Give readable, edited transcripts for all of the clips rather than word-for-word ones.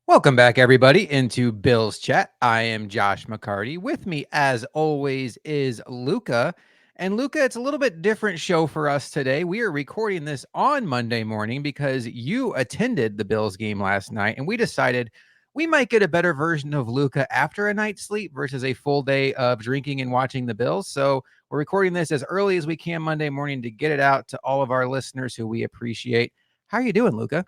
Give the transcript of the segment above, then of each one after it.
Welcome back, everybody, into Bill's Chat. I am Josh McCarty. With me, as always, is Luca. And Luca, it's a little bit different show for us today. We are recording this on Monday morning because you attended the Bills game last night, and we decided we might get a better version of Luca after a night's sleep versus a full day of drinking and watching the Bills. So we're recording this as early as we can Monday morning to get it out to all of our listeners who we appreciate. How are you doing, Luca?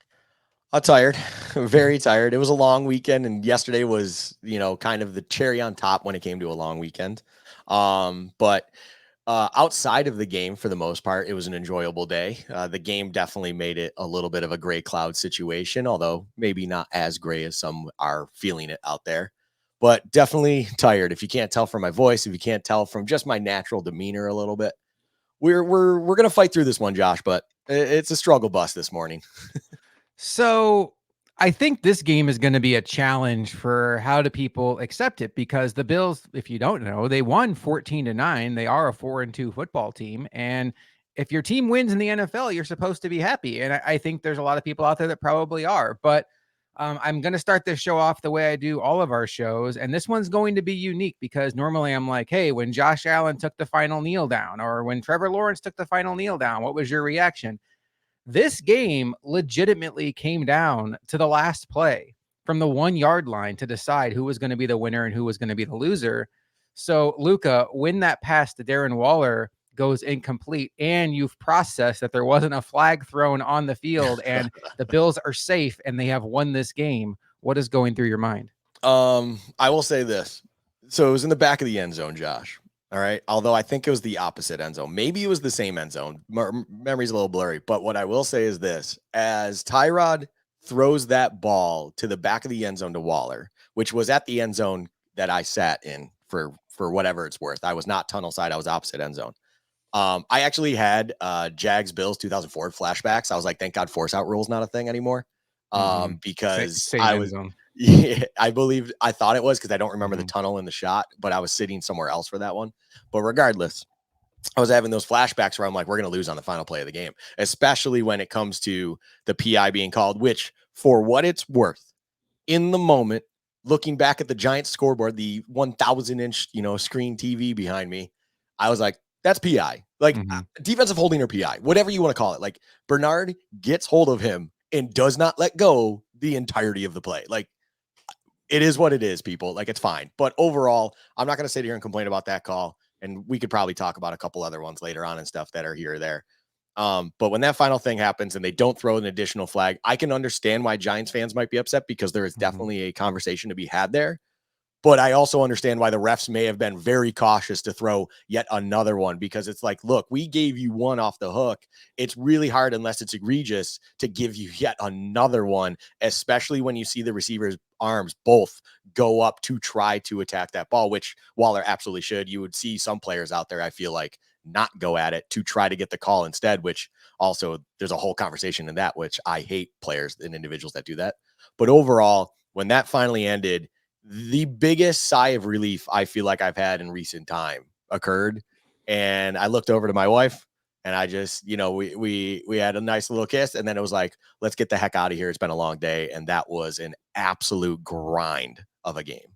I'm tired, very tired. It was a long weekend, and yesterday was, kind of the cherry on top when it came to a long weekend. But outside of the game, for the most part, it was an enjoyable day. The game definitely made it a little bit of a gray cloud situation, although maybe not as gray as some are feeling it out there. But definitely tired. If you can't tell from my voice, if you can't tell from just my natural demeanor a little bit, we're gonna fight through this one, Josh. But it's a struggle bus this morning. So I think this game is going to be a challenge for how do people accept it, because the Bills, if you don't know, they won 14-9. They are a 4-2 football team. And if your team wins in the NFL, you're supposed to be happy. And I think there's a lot of people out there that probably are. But I'm going to start this show off the way I do all of our shows. And this one's going to be unique because normally I'm like, hey, when Josh Allen took the final kneel down, or when Trevor Lawrence took the final kneel down, what was your reaction? This game legitimately came down to the last play from the 1 yard line to decide who was going to be the winner and who was going to be the loser. So, Luca, when that pass to Darren Waller goes incomplete and you've processed that there wasn't a flag thrown on the field and the Bills are safe and they have won this game, what is going through your mind? I will say this. So it was in the back of the end zone, Josh. All right. Although I think it was the opposite end zone. Maybe it was the same end zone. Memory's a little blurry. But what I will say is this: as Tyrod throws that ball to the back of the end zone to Waller, which was at the end zone that I sat in for whatever it's worth. I was not tunnel side. I was opposite end zone. I actually had Jags Bills 2004 flashbacks. I was like, thank God force out rules not a thing anymore. Because Same I end was zone. yeah, I thought it was because I don't remember the Mhm. tunnel in the shot, but I was sitting somewhere else for that one. But regardless, I was having those flashbacks where I'm like, we're going to lose on the final play of the game, especially when it comes to the PI being called, which, for what it's worth, in the moment, looking back at the Giants scoreboard, the 1,000-inch, screen TV behind me, I was like, that's PI. Like, Mhm. defensive holding or PI, whatever you want to call it. Like, Bernard gets hold of him and does not let go the entirety of the play. Like, it is what it is, people. Like, it's fine. But overall, I'm not going to sit here and complain about that call. And we could probably talk about a couple other ones later on and stuff that are here or there. But when that final thing happens and they don't throw an additional flag, I can understand why Giants fans might be upset, because there is Mhm. definitely a conversation to be had there. But I also understand why the refs may have been very cautious to throw yet another one, because it's like, look, we gave you one off the hook. It's really hard, unless it's egregious, to give you yet another one, especially when you see the receiver's arms both go up to try to attack that ball, which Waller absolutely should. You would see some players out there, I feel like, not go at it to try to get the call instead, which also there's a whole conversation in that, which I hate players and individuals that do that. But overall, when that finally ended, the biggest sigh of relief I feel like I've had in recent time occurred. And I looked over to my wife and I just, we had a nice little kiss, and then it was like, let's get the heck out of here. It's been a long day. And that was an absolute grind of a game.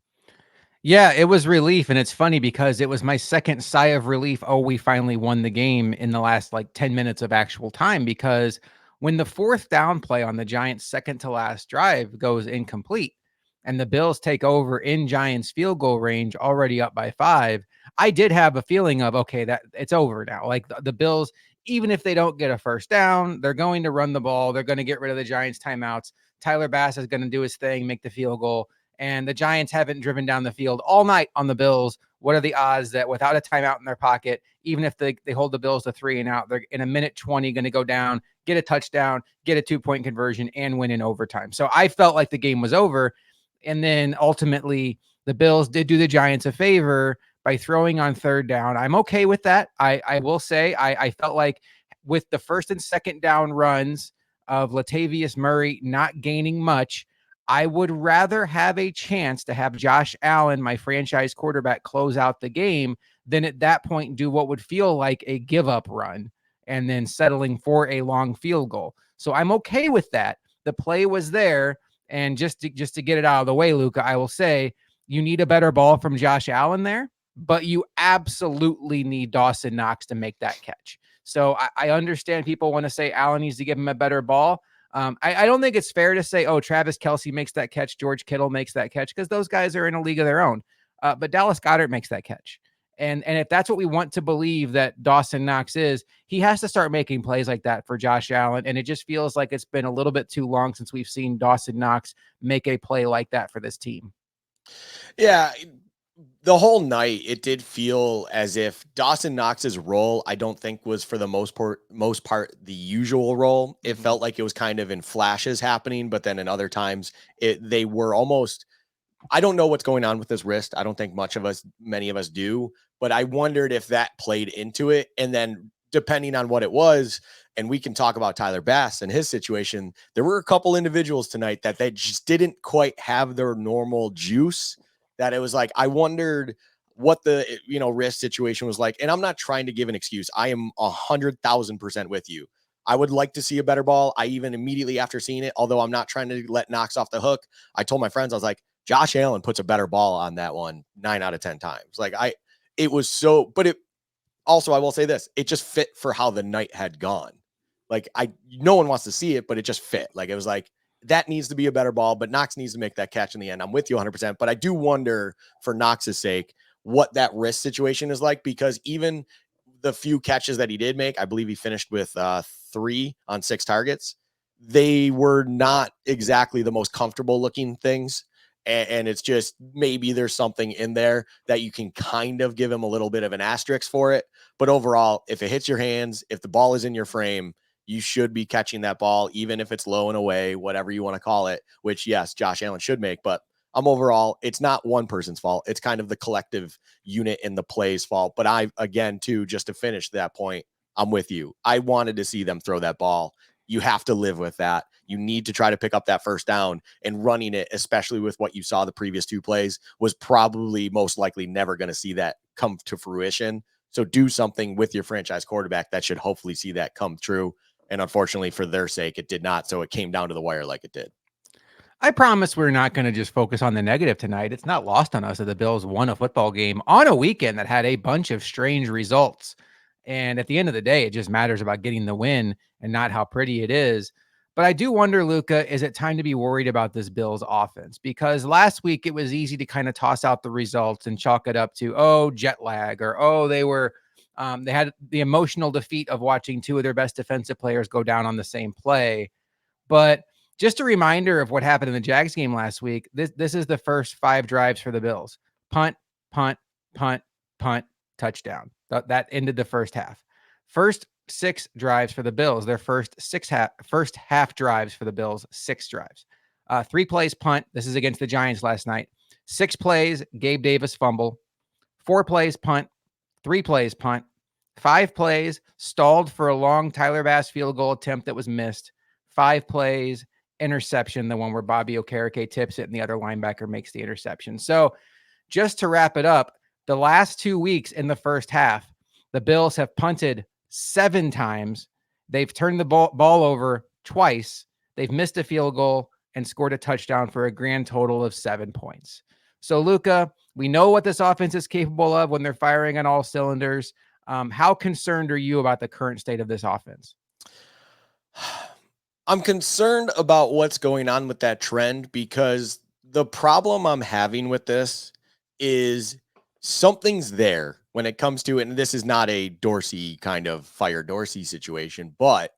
Yeah, it was relief, and it's funny because it was my second sigh of relief. Oh, we finally won the game in the last like 10 minutes of actual time, because when the fourth down play on the Giants' second to last drive goes incomplete and the Bills take over in Giants field goal range, already up by 5, I did have a feeling of, okay, that it's over now. Like the Bills, even if they don't get a first down, they're going to run the ball. They're going to get rid of the Giants timeouts. Tyler Bass is going to do his thing, make the field goal, and the Giants haven't driven down the field all night on the Bills. What are the odds that without a timeout in their pocket, even if they hold the Bills to 3 and out, they're in a minute 20 going to go down, get a touchdown, get a 2-point conversion, and win in overtime? So I felt like the game was over. And then ultimately, the Bills did do the Giants a favor by throwing on third down. I'm okay with that. I will say I felt like with the first and second down runs of Latavius Murray not gaining much, I would rather have a chance to have Josh Allen, my franchise quarterback, close out the game than at that point do what would feel like a give up run and then settling for a long field goal. So I'm okay with that. The play was there. And just to get it out of the way, Luka, I will say you need a better ball from Josh Allen there, but you absolutely need Dawson Knox to make that catch. So I understand people want to say Allen needs to give him a better ball. I don't think it's fair to say, oh, Travis Kelce makes that catch, George Kittle makes that catch, because those guys are in a league of their own. But Dallas Goedert makes that catch. And if that's what we want to believe that Dawson Knox is, he has to start making plays like that for Josh Allen. And it just feels like it's been a little bit too long since we've seen Dawson Knox make a play like that for this team. Yeah, the whole night it did feel as if Dawson Knox's role, I don't think was for the most part the usual role. It felt like it was kind of in flashes happening, but then in other times they were almost, I don't know what's going on with his wrist. I don't think many of us do, but I wondered if that played into it. And then depending on what it was, and we can talk about Tyler Bass and his situation, there were a couple individuals tonight that they just didn't quite have their normal juice, that it was like, I wondered what the, wrist situation was like. And I'm not trying to give an excuse. I am 100,000% with you. I would like to see a better ball. I even immediately after seeing it, although I'm not trying to let Knox off the hook, I told my friends, I was like, Josh Allen puts a better ball on that one 9 out of 10 times. It was so, but it also, I will say this, it just fit for how the night had gone. No one wants to see it, but it just fit. It was like, that needs to be a better ball, but Knox needs to make that catch in the end. I'm with you 100%, but I do wonder for Knox's sake what that wrist situation is like, because even the few catches that he did make, I believe he finished with 3 on 6 targets. They were not exactly the most comfortable looking things. And it's just, maybe there's something in there that you can kind of give him a little bit of an asterisk for it. But overall, if it hits your hands, if the ball is in your frame, you should be catching that ball, even if it's low and away, whatever you want to call it, which, yes, Josh Allen should make. But overall, it's not one person's fault. It's kind of the collective unit in the play's fault. But again, too, just to finish that point, I'm with you. I wanted to see them throw that ball. You have to live with that. You need to try to pick up that first down, and running it, especially with what you saw the previous 2 plays, was probably most likely never going to see that come to fruition. So do something with your franchise quarterback that should hopefully see that come true. And unfortunately for their sake, it did not. So it came down to the wire like it did. I promise we're not going to just focus on the negative tonight. It's not lost on us that the Bills won a football game on a weekend that had a bunch of strange results. And at the end of the day, it just matters about getting the win and not how pretty it is. But I do wonder, Luka, is it time to be worried about this Bills offense? Because last week it was easy to kind of toss out the results and chalk it up to, oh, jet lag, or, oh, they had the emotional defeat of watching 2 of their best defensive players go down on the same play. But just a reminder of what happened in the Jags game last week. This is the first 5 drives for the Bills. Punt, punt, punt, punt, touchdown. That ended the first half. First 6 drives for the Bills. Their first half drives for the Bills, 6 drives. 3 plays punt. This is against the Giants last night. 6 plays, Gabe Davis fumble. 4 plays punt. 3 plays punt. 5 plays, stalled for a long Tyler Bass field goal attempt that was missed. 5 plays, interception, the one where Bobby Okereke tips it and the other linebacker makes the interception. So just to wrap it up, the last 2 weeks in the first half, the Bills have punted 7 times. They've turned the ball over twice. They've missed a field goal and scored a touchdown for a grand total of 7 points. So, Luka, we know what this offense is capable of when they're firing on all cylinders. How concerned are you about the current state of this offense? I'm concerned about what's going on with that trend, because the problem I'm having with this is something's there when it comes to it. And this is not a Dorsey kind of fire Dorsey situation, but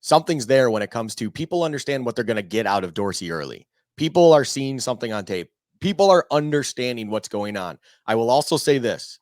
something's there when it comes to people understand what they're going to get out of Dorsey early. People are seeing something on tape. People are understanding what's going on. I will also say this,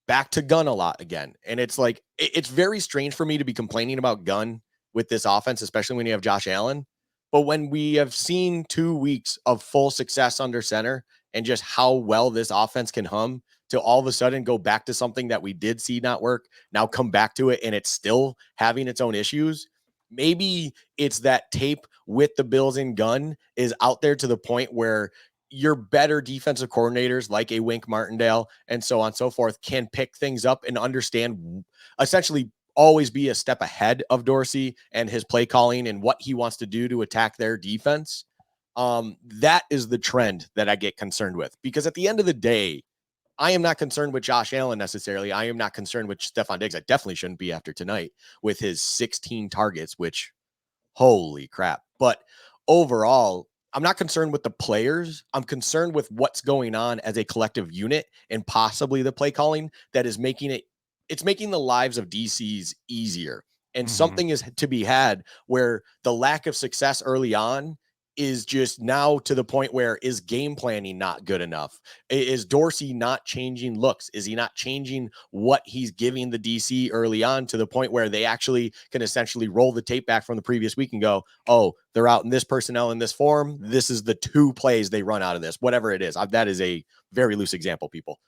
back to Gunn a lot again. And it's like, it's very strange for me to be complaining about Gunn with this offense, especially when you have Josh Allen. But when we have seen 2 weeks of full success under center and just how well this offense can hum, to all of a sudden go back to something that we did see not work, now come back to it and it's still having its own issues. Maybe it's that tape with the Bills and Gunn is out there to the point where your better defensive coordinators like a Wink Martindale and so on and so forth can pick things up and understand, essentially always be a step ahead of Dorsey and his play calling and what he wants to do to attack their defense. That is the trend that I get concerned with, because at the end of the day, I am not concerned with Josh Allen necessarily. I am not concerned with Stephon Diggs. I definitely shouldn't be after tonight with his 16 targets, which holy crap. But overall, I'm not concerned with the players. I'm concerned with what's going on as a collective unit and possibly the play calling that is it's making the lives of DCs easier. And something is to be had where the lack of success early on is just now to the point where is game planning not good enough? Is Dorsey not changing looks? Is he not changing what he's giving the DC early on to the point where they actually can essentially roll the tape back from the previous week and go, oh, they're out in this personnel in this form. This is the 2 plays they run out of this, whatever it is. That is a very loose example, people.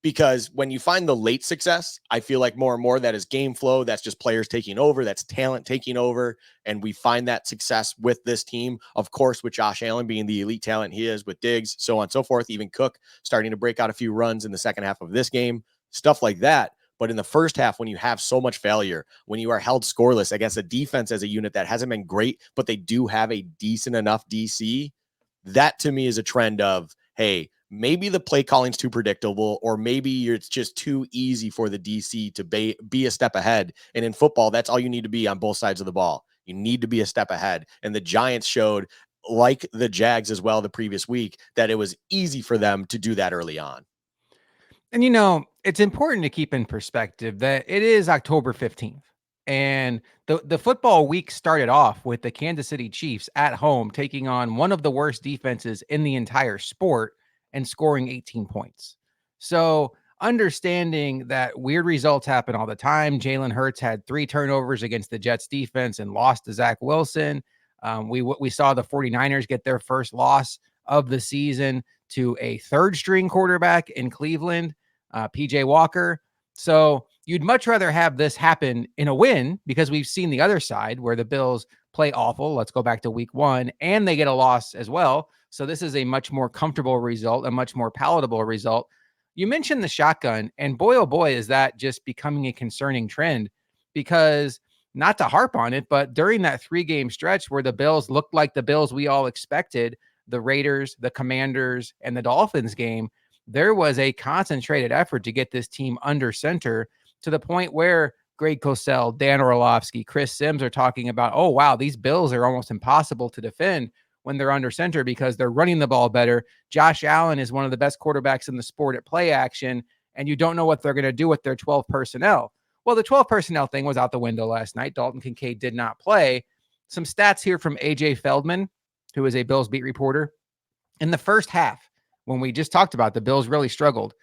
Because when you find the late success, I feel like more and more that is game flow. That's just players taking over. That's talent taking over. And we find that success with this team, of course, with Josh Allen being the elite talent he is, with Diggs, so on and so forth. Even Cook starting to break out a few runs in the second half of this game, stuff like that. But in the first half, when you have so much failure, when you are held scoreless against a defense as a unit that hasn't been great, but they do have a decent enough DC, that to me is a trend of, hey, maybe the play calling's too predictable, or maybe it's just too easy for the DC to be a step ahead. And in football, that's all you need to be on both sides of the ball. You need to be a step ahead. And the Giants showed, like the Jags as well the previous week, that it was easy for them to do that early on. And it's important to keep in perspective that it is October 15th. And the football week started off with the Kansas City Chiefs at home taking on one of the worst defenses in the entire sport and scoring 18 points. So understanding that weird results happen all the time. Jalen Hurts had 3 turnovers against the Jets defense and lost to Zach Wilson. We saw the 49ers get their first loss of the season to a third string quarterback in Cleveland, PJ Walker. So you'd much rather have this happen in a win, because we've seen the other side where the Bills play awful. Let's go back to week 1, and they get a loss as well. So this is a much more comfortable result, a much more palatable result. You mentioned the shotgun, and boy, oh boy, is that just becoming a concerning trend, because not to harp on it, but during that 3-game stretch where the Bills looked like the Bills we all expected, the Raiders, the Commanders, and the Dolphins game, there was a concentrated effort to get this team under center, to the point where Greg Cosell, Dan Orlovsky, Chris Sims are talking about, oh, wow, these Bills are almost impossible to defend when they're under center because they're running the ball better. Josh Allen is one of the best quarterbacks in the sport at play action, and you don't know what they're going to do with their 12 personnel. Well, the 12 personnel thing was out the window last night. Dalton Kincaid did not play. Some stats here from AJ Feldman, who is a Bills beat reporter. In the first half, when we just talked about the Bills really struggled,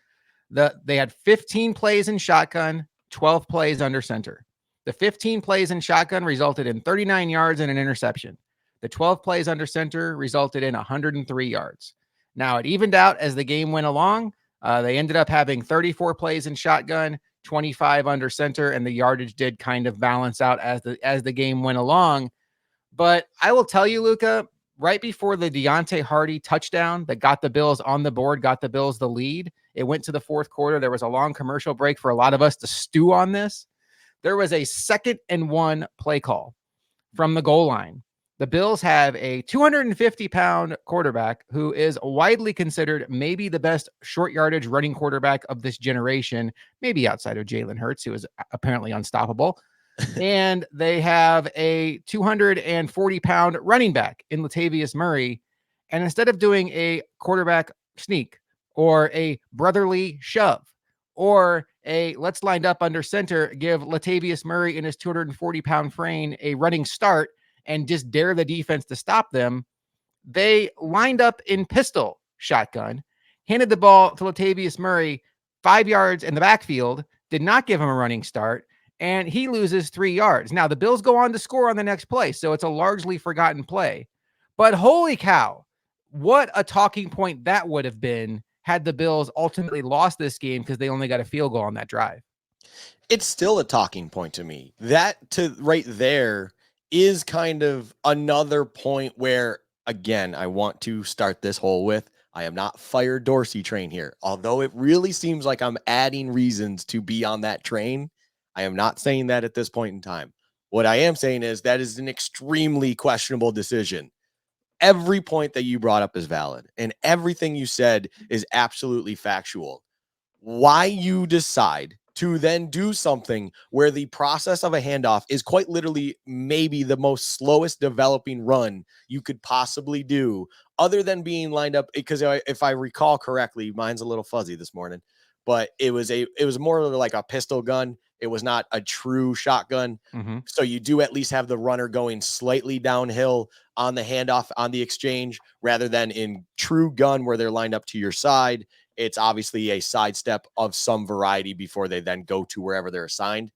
they had 15 plays in shotgun, 12 plays under center. The 15 plays in shotgun resulted in 39 yards and an interception. The 12 plays under center resulted in 103 yards. Now, it evened out as the game went along. They ended up having 34 plays in shotgun, 25 under center, and the yardage did kind of balance out as the game went along. But I will tell you, Luka, right before the Deontay Hardy touchdown that got the Bills on the board, got the Bills the lead, it went to the fourth quarter. There was a long commercial break for a lot of us to stew on this. There was a 2nd and 1 play call from the goal line. The Bills have a 250-pound quarterback who is widely considered maybe the best short yardage running quarterback of this generation, maybe outside of Jalen Hurts, who is apparently unstoppable. And they have a 240-pound running back in Latavius Murray. And instead of doing a quarterback sneak or a brotherly shove or a let's line up under center, give Latavius Murray in his 240-pound frame a running start and just dare the defense to stop them, they lined up in pistol shotgun, handed the ball to Latavius Murray 5 yards in the backfield, did not give him a running start, and he loses 3 yards. Now, the Bills go on to score on the next play, so it's a largely forgotten play. But holy cow, what a talking point that would have been had the Bills ultimately lost this game because they only got a field goal on that drive. It's still a talking point to me. That to right there is kind of another point where, again, I want to start this whole with, I am not fire Dorsey train here. Although it really seems like I'm adding reasons to be on that train, I am not saying that at this point in time. What I am saying is that is an extremely questionable decision. every point that you brought up is valid and everything you said is absolutely factual. Why you decide to then do something where the process of a handoff is quite literally maybe the most slowest developing run you could possibly do, other than being lined up, because if I recall correctly, mine's a little fuzzy this morning, but it was more like a pistol gun. It was not a true shotgun. Mm-hmm. So you do at least have the runner going slightly downhill on the handoff on the exchange, rather than in true gun where they're lined up to your side. It's obviously a sidestep of some variety before they then go to wherever they're assigned.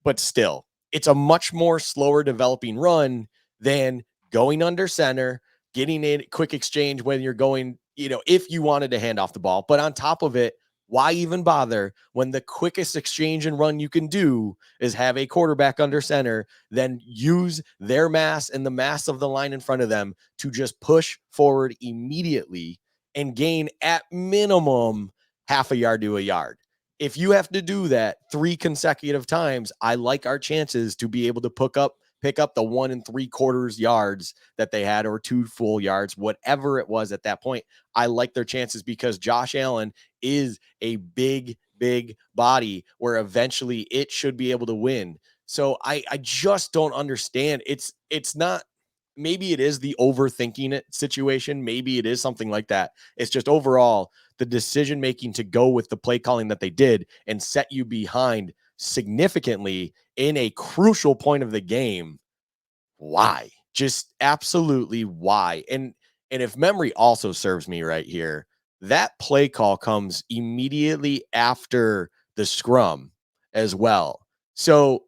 But still, it's a much more slower developing run than going under center, getting a quick exchange when you're going, if you wanted to hand off the ball. But on top of it, why even bother when the quickest exchange and run you can do is have a quarterback under center, then use their mass and the mass of the line in front of them to just push forward immediately and gain at minimum half a yard to a yard. If you have to do that 3 consecutive times, I like our chances to be able to pick up the 1 3/4 yards that they had, or 2 full yards, whatever it was at that point. I like their chances because Josh Allen is a big, big body where eventually it should be able to win. So I just don't understand. It's not, maybe it is the overthinking it situation. Maybe it is something like that. It's just overall the decision making to go with the play calling that they did and set you behind significantly in a crucial point of the game. Why? Just absolutely why? And if memory also serves me right here, that play call comes immediately after the scrum as well. So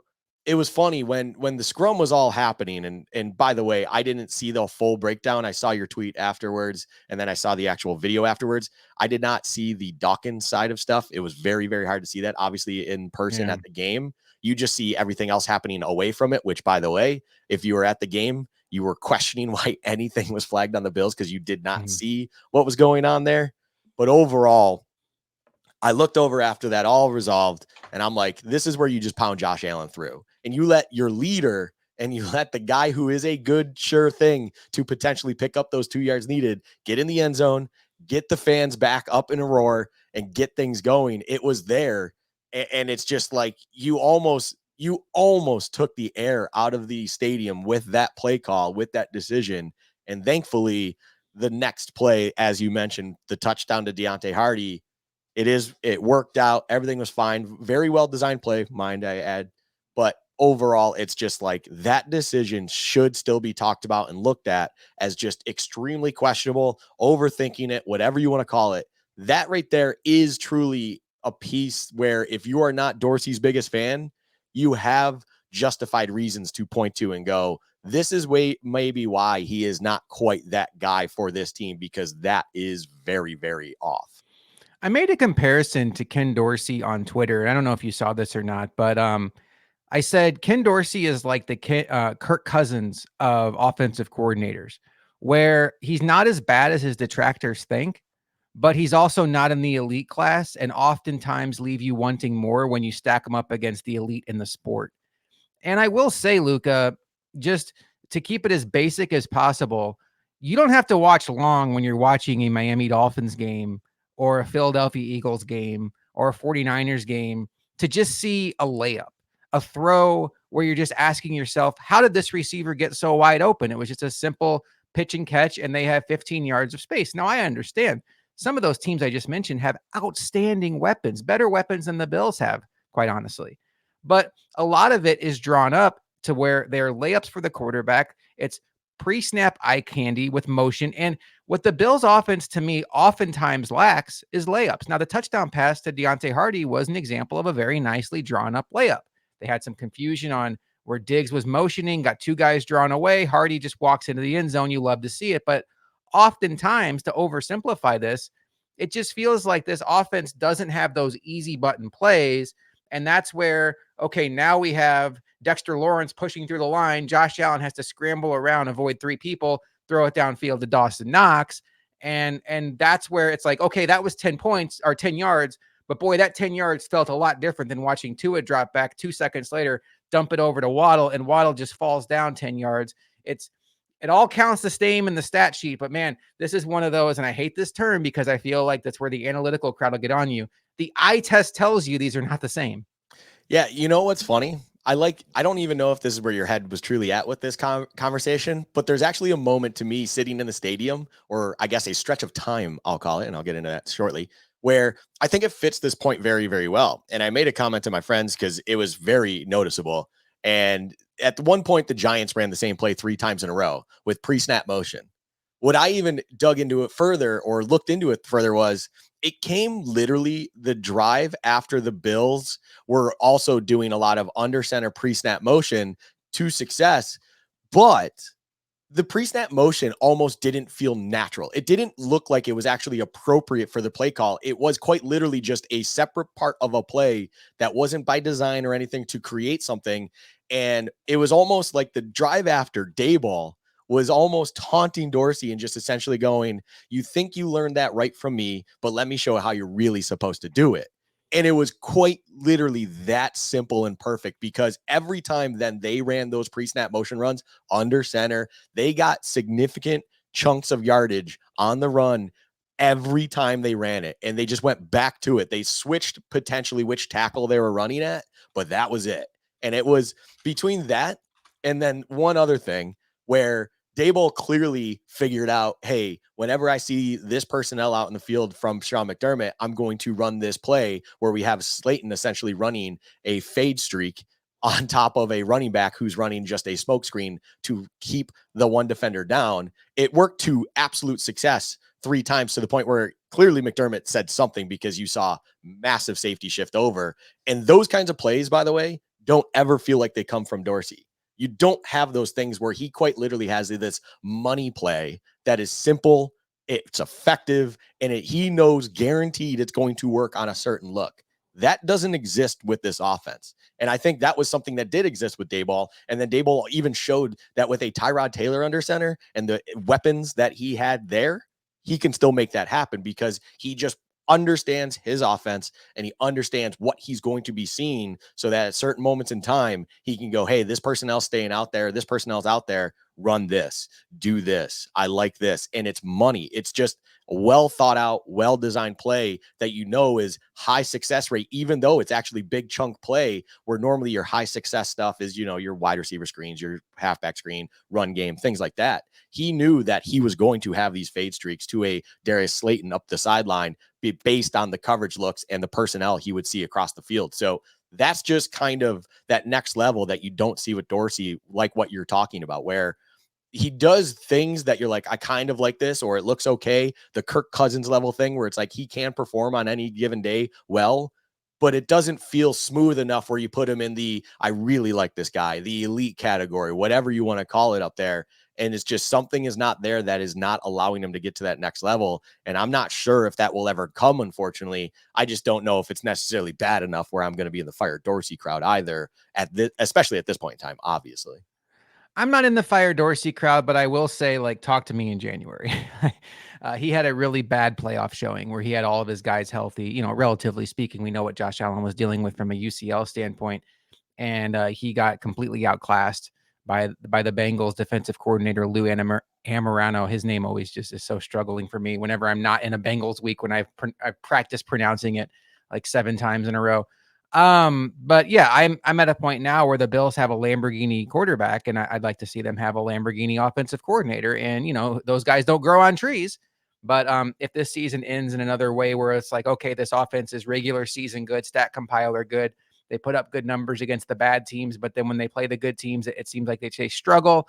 it was funny when the scrum was all happening, and by the way, I didn't see the full breakdown. I saw your tweet afterwards, and then I saw the actual video afterwards. I did not see the Dawkins side of stuff. It was very, very hard to see that. Obviously, in person Yeah. at the game, you just see everything else happening away from it, which, by the way, if you were at the game, you were questioning why anything was flagged on the Bills because you did not Mhm. see what was going on there. But overall, I looked over after that all resolved, and I'm like, this is where you just pound Josh Allen through. And you let your leader and you let the guy who is a good, sure thing to potentially pick up those 2 yards needed get in the end zone, get the fans back up in a roar, and get things going. It was there. And it's just like you almost took the air out of the stadium with that play call, with that decision. And thankfully, the next play, as you mentioned, the touchdown to Deontay Hardy, it worked out. Everything was fine. Very well designed play, mind I add. But overall, it's just like that decision should still be talked about and looked at as just extremely questionable, overthinking it, whatever you want to call it. That right there is truly a piece where if you are not Dorsey's biggest fan, you have justified reasons to point to and go, this is maybe why he is not quite that guy for this team, because that is very, very off. I made a comparison to Ken Dorsey on Twitter, and I don't know if you saw this or not, but I said Ken Dorsey is like the Kirk Cousins of offensive coordinators, where he's not as bad as his detractors think, but he's also not in the elite class, and oftentimes leave you wanting more when you stack him up against the elite in the sport. And I will say, Luca, just to keep it as basic as possible, you don't have to watch long when you're watching a Miami Dolphins game or a Philadelphia Eagles game or a 49ers game to just see a layup, a throw where you're just asking yourself, how did this receiver get so wide open? It was just a simple pitch and catch, and they have 15 yards of space. Now, I understand some of those teams I just mentioned have outstanding weapons, better weapons than the Bills have, quite honestly. But a lot of it is drawn up to where they're layups for the quarterback. It's pre-snap eye candy with motion. And what the Bills offense to me oftentimes lacks is layups. Now, the touchdown pass to Deontay Hardy was an example of a very nicely drawn up layup. They had some confusion on where Diggs was motioning, got 2 guys drawn away. Hardy just walks into the end zone. You love to see it. But oftentimes, to oversimplify this, it just feels like this offense doesn't have those easy button plays. And that's where, okay, now we have Dexter Lawrence pushing through the line. Josh Allen has to scramble around, avoid 3 people, throw it downfield to Dawson Knox. And that's where it's like, okay, that was 10 points or 10 yards. But boy, that 10 yards felt a lot different than watching Tua drop back 2 seconds later, dump it over to Waddle, and Waddle just falls down 10 yards. It all counts the same in the stat sheet, but man, this is one of those, and I hate this term because I feel like that's where the analytical crowd will get on you. The eye test tells you these are not the same. Yeah, you know what's funny? I don't even know if this is where your head was truly at with this conversation, but there's actually a moment to me sitting in the stadium, or I guess a stretch of time, I'll call it, and I'll get into that shortly, where I think it fits this point very, very well. And I made a comment to my friends because it was very noticeable. And at one point, the Giants ran the same play 3 times in a row with pre snap motion. What I even dug into it further or looked into it further was it came literally the drive after the Bills were also doing a lot of under center pre snap motion to success. But the pre-snap motion almost didn't feel natural. It didn't look like it was actually appropriate for the play call. It was quite literally just a separate part of a play that wasn't by design or anything to create something. And it was almost like the drive after Dayball was almost taunting Dorsey and just essentially going, you think you learned that right from me, but let me show how you're really supposed to do it. And it was quite literally that simple and perfect because every time then they ran those pre-snap motion runs under center, they got significant chunks of yardage on the run every time they ran it. And they just went back to it. They switched potentially which tackle they were running at, but that was it. And it was between that and then one other thing where Daboll clearly figured out, hey, whenever I see this personnel out in the field from Sean McDermott, I'm going to run this play where we have Slayton essentially running a fade streak on top of a running back who's running just a smokescreen to keep the one defender down. It worked to absolute success 3 times to the point where clearly McDermott said something because you saw massive safety shift over. And those kinds of plays, by the way, don't ever feel like they come from Dorsey. You don't have those things where he quite literally has this money play that is simple, it's effective, and he knows guaranteed it's going to work on a certain look. That doesn't exist with this offense. And I think that was something that did exist with Dayball. And then Dayball even showed that with a Tyrod Taylor under center and the weapons that he had there, he can still make that happen because he just understands his offense and he understands what he's going to be seeing so that at certain moments in time, he can go, hey, this personnel's staying out there. This personnel's out there. Run this, do this. I like this. And it's money. It's just a well thought out, well designed play that you know is high success rate, even though it's actually big chunk play where normally your high success stuff is, your wide receiver screens, your halfback screen, run game, things like that. He knew that he was going to have these fade streaks to a Darius Slayton up the sideline based on the coverage looks and the personnel he would see across the field. So that's just kind of that next level that you don't see with Dorsey, like what you're talking about, where he does things that you're like, I kind of like this, or it looks okay. The Kirk Cousins level thing where it's like he can perform on any given day well, but it doesn't feel smooth enough where you put him in the I really like this guy, the elite category, whatever you want to call it up there. And it's just something is not there that is not allowing him to get to that next level. And I'm not sure if that will ever come, unfortunately. I just don't know if it's necessarily bad enough where I'm going to be in the Fire Dorsey crowd either, especially at this point in time, obviously. I'm not in the Fire Dorsey crowd, but I will say, like, talk to me in January. He had a really bad playoff showing where he had all of his guys healthy. Relatively speaking, we know what Josh Allen was dealing with from a UCL standpoint, and he got completely outclassed by the Bengals defensive coordinator Lou Amorano. His name always just is so struggling for me whenever I'm not in a Bengals week when I've practiced pronouncing it like 7 times in a row. But yeah, I'm at a point now where the Bills have a Lamborghini quarterback, and I'd like to see them have a Lamborghini offensive coordinator. And those guys don't grow on trees. But if this season ends in another way where it's like, okay, this offense is regular season good, stat compiler good, they put up good numbers against the bad teams, but then when they play the good teams, it seems like they struggle.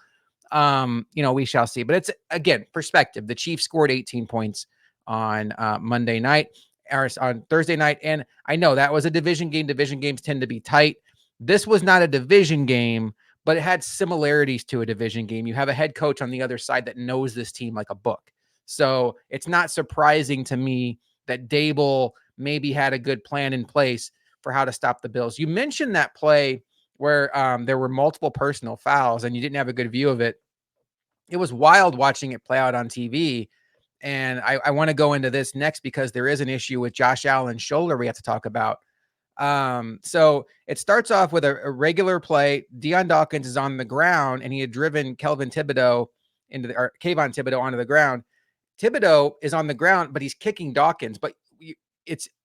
We shall see. But it's again perspective. The Chiefs scored 18 points on Monday night or on Thursday night, and I know that was a division game. Division games tend to be tight. This was not a division game, but it had similarities to a division game. You have a head coach on the other side that knows this team like a book. So it's not surprising to me that Daboll maybe had a good plan in place for how to stop the Bills. You mentioned that play where there were multiple personal fouls and you didn't have a good view of it. It was wild watching it play out on TV. And I want to go into this next because there is an issue with Josh Allen's shoulder we have to talk about. So it starts off with a regular play. Deion Dawkins is on the ground and he had driven Kelvin Thibodeau into the, or Kayvon Thibodeau onto the ground. Thibodeau is on the ground, but he's kicking Dawkins. But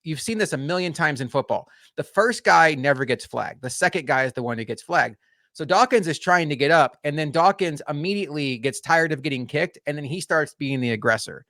you've seen this a million times in football. The first guy never gets flagged. The second guy is the one who gets flagged. So Dawkins is trying to get up, and then Dawkins immediately gets tired of getting kicked, and then he starts being the aggressor.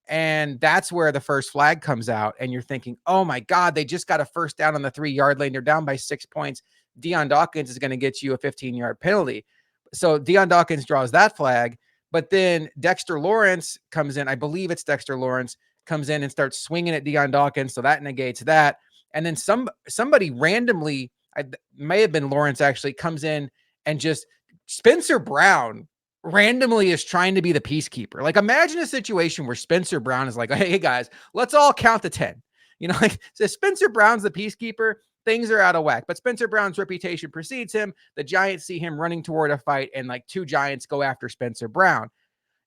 And that's where the first flag comes out, and you're thinking, oh my God, they just got a first down on the 3-yard lane. They're down by 6 points. Deion Dawkins is going to get you a 15-yard penalty. So Deion Dawkins draws that flag, but then Dexter Lawrence comes in. I believe it's Dexter Lawrence comes in and starts swinging at Deion Dawkins, so that negates that. And then somebody randomly, may have been Lawrence actually, comes in and just Spencer Brown randomly is trying to be the peacekeeper. Like, imagine a situation where Spencer Brown is like, hey guys, let's all count to 10. Like, so Spencer Brown's the peacekeeper, things are out of whack. But Spencer Brown's reputation precedes him. The Giants see him running toward a fight, and like 2 Giants go after Spencer Brown.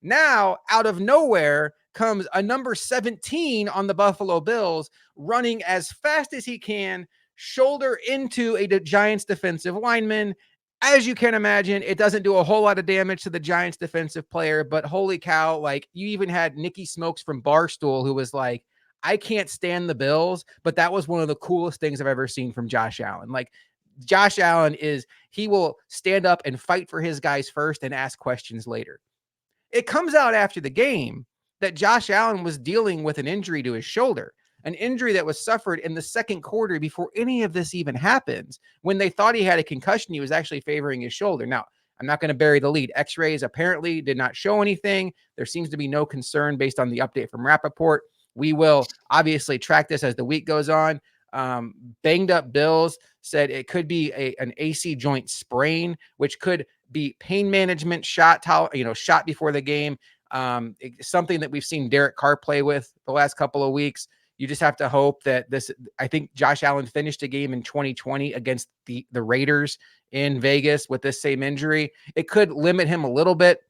Now, out of nowhere comes a number 17 on the Buffalo Bills running as fast as he can, shoulder into a Giants defensive lineman. As you can imagine, it doesn't do a whole lot of damage to the Giants defensive player, but holy cow, like, you even had Nikki Smokes from Barstool who was like, I can't stand the Bills, but that was one of the coolest things I've ever seen from Josh Allen. Like, Josh Allen he will stand up and fight for his guys first and ask questions later. It comes out after the game that Josh Allen was dealing with an injury to his shoulder, an injury that was suffered in the second quarter before any of this even happens. When they thought he had a concussion, he was actually favoring his shoulder. Now, I'm not going to bury the lead. X-rays apparently did not show anything. There seems to be no concern based on the update from Rappaport. We will obviously track this as the week goes on. Banged up Bills said it could be an AC joint sprain, which could be pain management shot before the game. Something that we've seen Derek Carr play with the last couple of weeks. You just have to hope that I think Josh Allen finished a game in 2020 against the Raiders in Vegas with this same injury. It could limit him a little bit,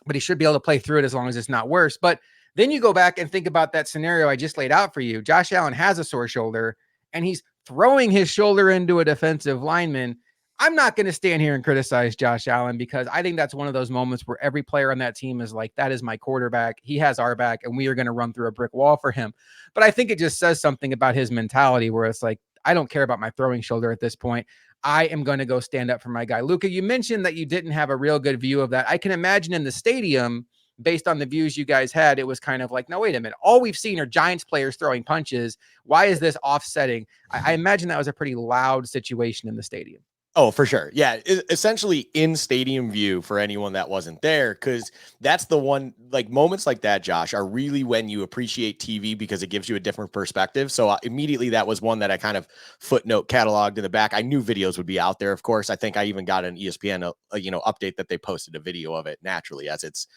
but he should be able to play through it as long as it's not worse. But then you go back and think about that scenario I just laid out for you. Josh Allen has a sore shoulder, and he's throwing his shoulder into a defensive lineman. I'm not going to stand here and criticize Josh Allen, because I think that's one of those moments where every player on that team is like, that is my quarterback. He has our back, and we are going to run through a brick wall for him. But I think it just says something about his mentality where it's like, I don't care about my throwing shoulder at this point. I am going to go stand up for my guy. Luka, you mentioned that you didn't have a real good view of that. I can imagine in the stadium, based on the views you guys had, it was kind of like, no, wait a minute. All we've seen are Giants players throwing punches. Why is this offsetting? I imagine that was a pretty loud situation in the stadium. Oh, for sure. Yeah. Essentially in stadium view for anyone that wasn't there, because that's the one, like, moments like that, Josh, are really when you appreciate TV because it gives you a different perspective. So immediately that was one that I kind of footnote cataloged in the back. I knew videos would be out there, of course. I think I even got an ESPN, update that they posted a video of it naturally, as it's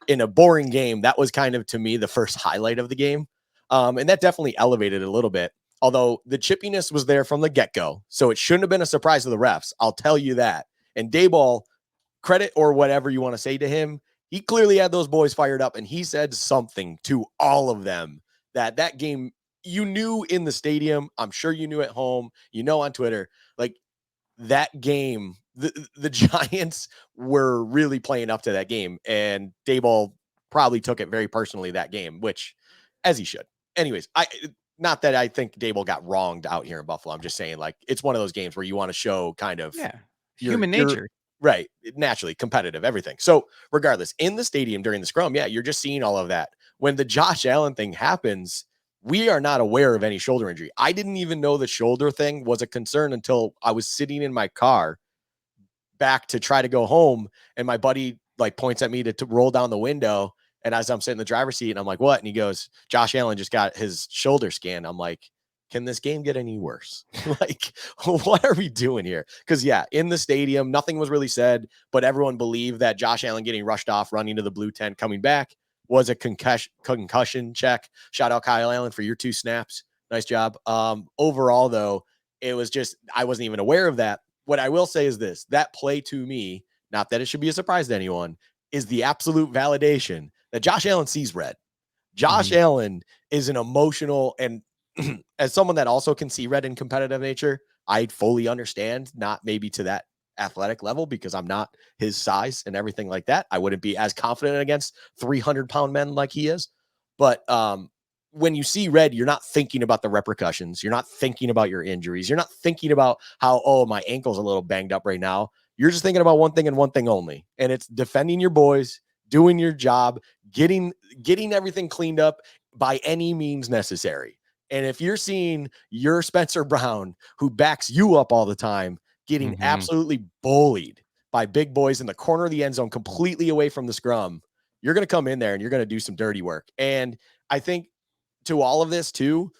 in a boring game. That was kind of, to me, the first highlight of the game. And that definitely elevated it a little bit. Although the chippiness was there from the get-go, so it shouldn't have been a surprise to the refs. I'll tell you that. And Daboll, credit or whatever you want to say to him, he clearly had those boys fired up, and he said something to all of them that game, you knew in the stadium, I'm sure you knew at home, on Twitter, like, that game, the Giants were really playing up to that game, and Daboll probably took it very personally that game, which, as he should. Anyways, not that I think Daboll got wronged out here in Buffalo. I'm just saying, like, it's one of those games where you want to show kind of human nature. Right. Naturally competitive, everything. So regardless, in the stadium during the scrum, you're just seeing all of that. When the Josh Allen thing happens, we are not aware of any shoulder injury. I didn't even know the shoulder thing was a concern until I was sitting in my car back to try to go home, and my buddy like points at me to roll down the window. And as I'm sitting in the driver's seat, and I'm like, what? And he goes, Josh Allen just got his shoulder scanned. I'm like, can this game get any worse? Like, what are we doing here? Because, in the stadium, nothing was really said, but everyone believed that Josh Allen getting rushed off, running to the blue tent, coming back was a concussion check. Shout out Kyle Allen for your 2 snaps. Nice job. Overall, though, it was just, I wasn't even aware of that. What I will say is this, that play to me, not that it should be a surprise to anyone, is the absolute validation that Josh Allen sees red. Josh Allen is an emotional, and as someone that also can see red in competitive nature, I fully understand, not maybe to that athletic level because I'm not his size and everything like that. I wouldn't be as confident against 300-pound men like he is. But when you see red, you're not thinking about the repercussions. You're not thinking about your injuries. You're not thinking about how, oh, my ankle's a little banged up right now. You're just thinking about one thing and one thing only. And it's defending your boys, doing your job, getting everything cleaned up by any means necessary. And if you're seeing your Spencer Brown, who backs you up all the time, getting absolutely bullied by big boys in the corner of the end zone, completely away from the scrum, you're going to come in there and you're going to do some dirty work. And I think to all of this too,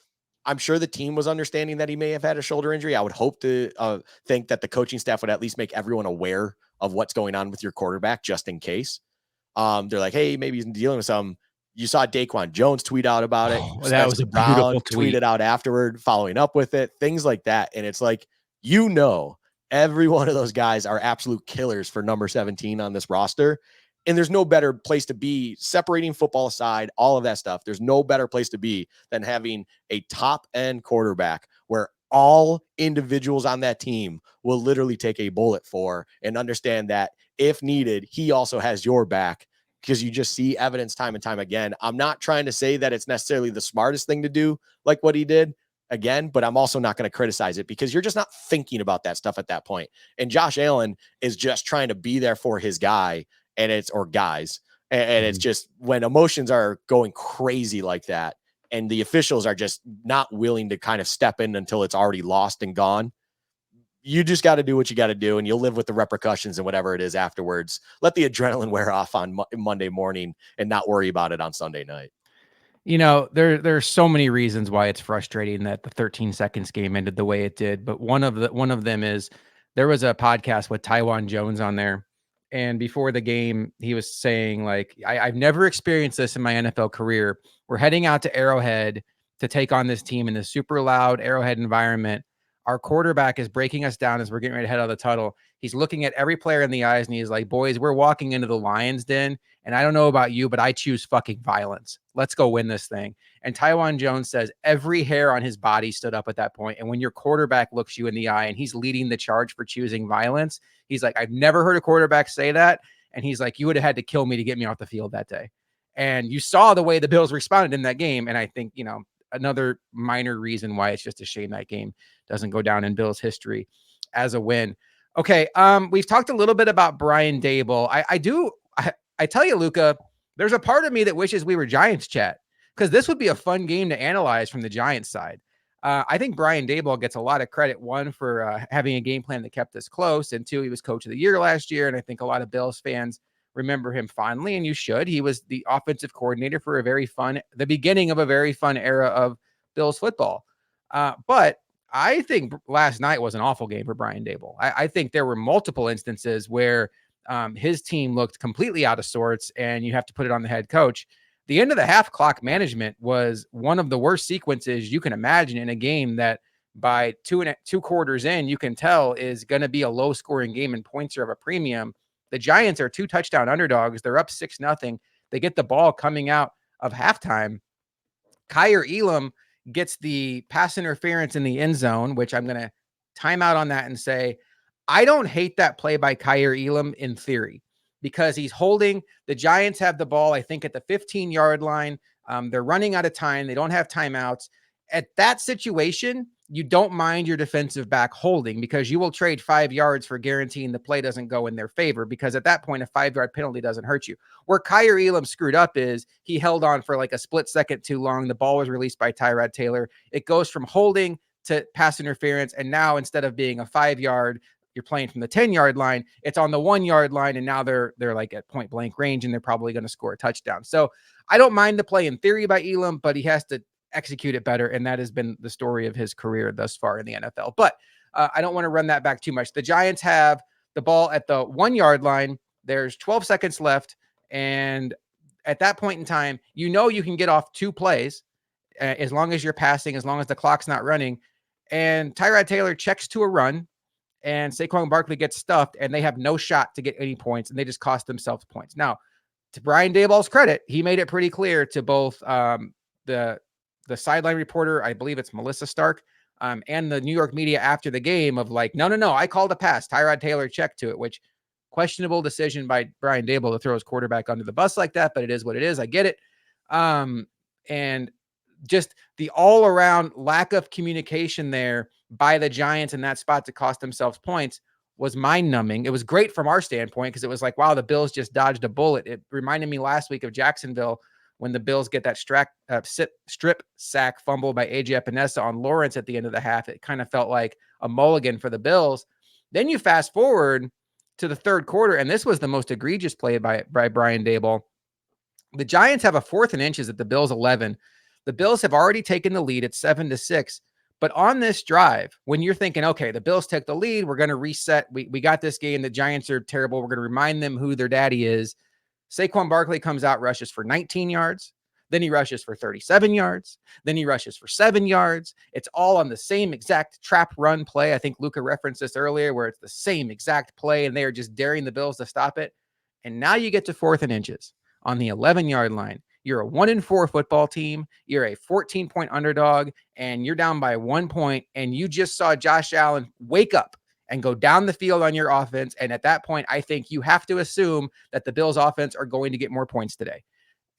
I'm sure the team was understanding that he may have had a shoulder injury. I would hope to think that the coaching staff would at least make everyone aware of what's going on with your quarterback just in case. They're like, hey, maybe he's dealing with some. You saw Daquan Jones tweet out about it. Oh, that was a beautiful tweet. Tweeted out afterward, following up with it, things like that. And it's like, every one of those guys are absolute killers for number 17 on this roster. And there's no better place to be, separating football aside, all of that stuff. There's no better place to be than having a top end quarterback where all individuals on that team will literally take a bullet for and understand that if needed, he also has your back, because you just see evidence time and time again. I'm not trying to say that it's necessarily the smartest thing to do like what he did again, but I'm also not going to criticize it because you're just not thinking about that stuff at that point. And Josh Allen is just trying to be there for his guy or guys. And it's just when emotions are going crazy like that and the officials are just not willing to kind of step in until it's already lost and gone, you just got to do what you got to do, and you'll live with the repercussions and whatever it is afterwards. Let the adrenaline wear off on Monday morning and not worry about it on Sunday night. You know, there's so many reasons why it's frustrating that the 13 seconds game ended the way it did. But one of them is there was a podcast with Taiwan Jones on there. And before the game, he was saying, like, I've never experienced this in my NFL career. We're heading out to Arrowhead to take on this team in this super loud Arrowhead environment. Our quarterback is breaking us down as we're getting ready to head out of the tunnel. He's looking at every player in the eyes and he's like, boys, we're walking into the lion's den. And I don't know about you, but I choose fucking violence. Let's go win this thing. And Taiwan Jones says every hair on his body stood up at that point. And when your quarterback looks you in the eye and he's leading the charge for choosing violence, he's like, I've never heard a quarterback say that. And he's like, you would have had to kill me to get me off the field that day. And you saw the way the Bills responded in that game. And I think, another minor reason why it's just a shame that game doesn't go down in Bills history as a win. Okay. We've talked a little bit about Brian Daboll. I tell you, Luka, there's a part of me that wishes we were Giants chat, because this would be a fun game to analyze from the Giants side. I think Brian Daboll gets a lot of credit, one, for having a game plan that kept us close, and two, he was coach of the year last year, and I think a lot of Bills fans remember him fondly, and you should. He was the offensive coordinator for the beginning of a very fun era of Bills football. But I think last night was an awful game for Brian Daboll. I think there were multiple instances where his team looked completely out of sorts, and you have to put it on the head coach. The end of the half clock management was one of the worst sequences you can imagine in a game that by two quarters in, you can tell is going to be a low scoring game and points are of a premium. The Giants are 2 touchdown underdogs. They're up 6-0. They get the ball coming out of halftime. Kyer Elam gets the pass interference in the end zone, which I'm going to time out on that and say, I don't hate that play by Kyer Elam in theory, because he's holding. The Giants have the ball, I think, at the 15-yard line. They're running out of time. They don't have timeouts. At that situation, you don't mind your defensive back holding, because you will trade 5 yards for guaranteeing the play doesn't go in their favor, because at that point, a 5-yard penalty doesn't hurt you. Where Kyer Elam screwed up is he held on for like a split second too long. The ball was released by Tyrod Taylor. It goes from holding to pass interference, and now instead of being a 5-yard, you're playing from the 10-yard line, it's on the 1-yard line, and now they're like at point blank range, and they're probably going to score a touchdown. So I don't mind the play in theory by Elam, but he has to execute it better, and that has been the story of his career thus far in the NFL. But I don't want to run that back too much. The Giants have the ball at the 1-yard line. There's 12 seconds left, and at that point in time, you can get off 2 plays as long as you're passing, as long as the clock's not running. And Tyrod Taylor checks to a run, and Saquon Barkley gets stuffed, and they have no shot to get any points, and they just cost themselves points. Now, to Brian Daboll's credit, he made it pretty clear to both the sideline reporter, I believe it's Melissa Stark, and the New York media after the game of like, no, I called a pass. Tyrod Taylor checked to it, which questionable decision by Brian Dable to throw his quarterback under the bus like that, but it is what it is. I get it. And just the all around lack of communication there by the Giants in that spot to cost themselves points was mind numbing. It was great from our standpoint because it was like, wow, the Bills just dodged a bullet. It reminded me last week of Jacksonville when the Bills get that strip sack fumble by AJ Epinesa on Lawrence at the end of the half. It kind of felt like a mulligan for the Bills. Then you fast forward to the third quarter, and this was the most egregious play by Brian Dable. The Giants have a 4th and inches at the Bills 11. The Bills have already taken the lead at 7-6. But on this drive, when you're thinking, okay, the Bills take the lead, we're going to reset. We got this game. The Giants are terrible. We're going to remind them who their daddy is. Saquon Barkley comes out, rushes for 19 yards. Then he rushes for 37 yards. Then he rushes for 7 yards. It's all on the same exact trap run play. I think Luka referenced this earlier, where it's the same exact play, and they are just daring the Bills to stop it. And now you get to 4th and inches on the 11-yard line. You're a 1-4 football team. You're a 14-point underdog, and you're down by 1 point. And you just saw Josh Allen wake up and go down the field on your offense. And at that point, I think you have to assume that the Bills offense are going to get more points today.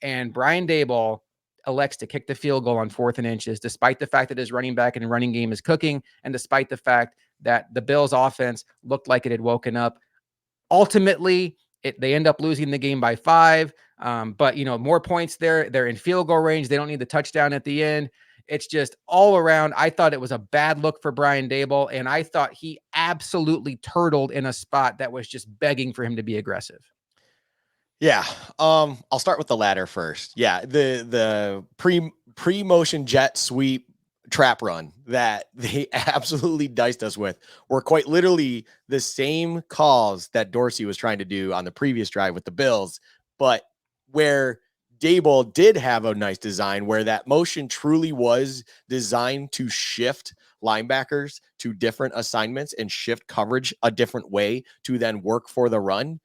And Brian Daboll elects to kick the field goal on 4th and inches, despite the fact that his running back and running game is cooking, and despite the fact that the Bills offense looked like it had woken up. Ultimately, they end up losing the game by 5. But, more points there. They're in field goal range. They don't need the touchdown at the end. It's just all around. I thought it was a bad look for Brian Dable, and I thought he absolutely turtled in a spot that was just begging for him to be aggressive. Yeah. I'll start with the latter first. Yeah. The pre-motion jet sweep trap run that they absolutely diced us with were quite literally the same calls that Dorsey was trying to do on the previous drive with the Bills, but where Dable did have a nice design where that motion truly was designed to shift linebackers to different assignments and shift coverage a different way to then work for the run.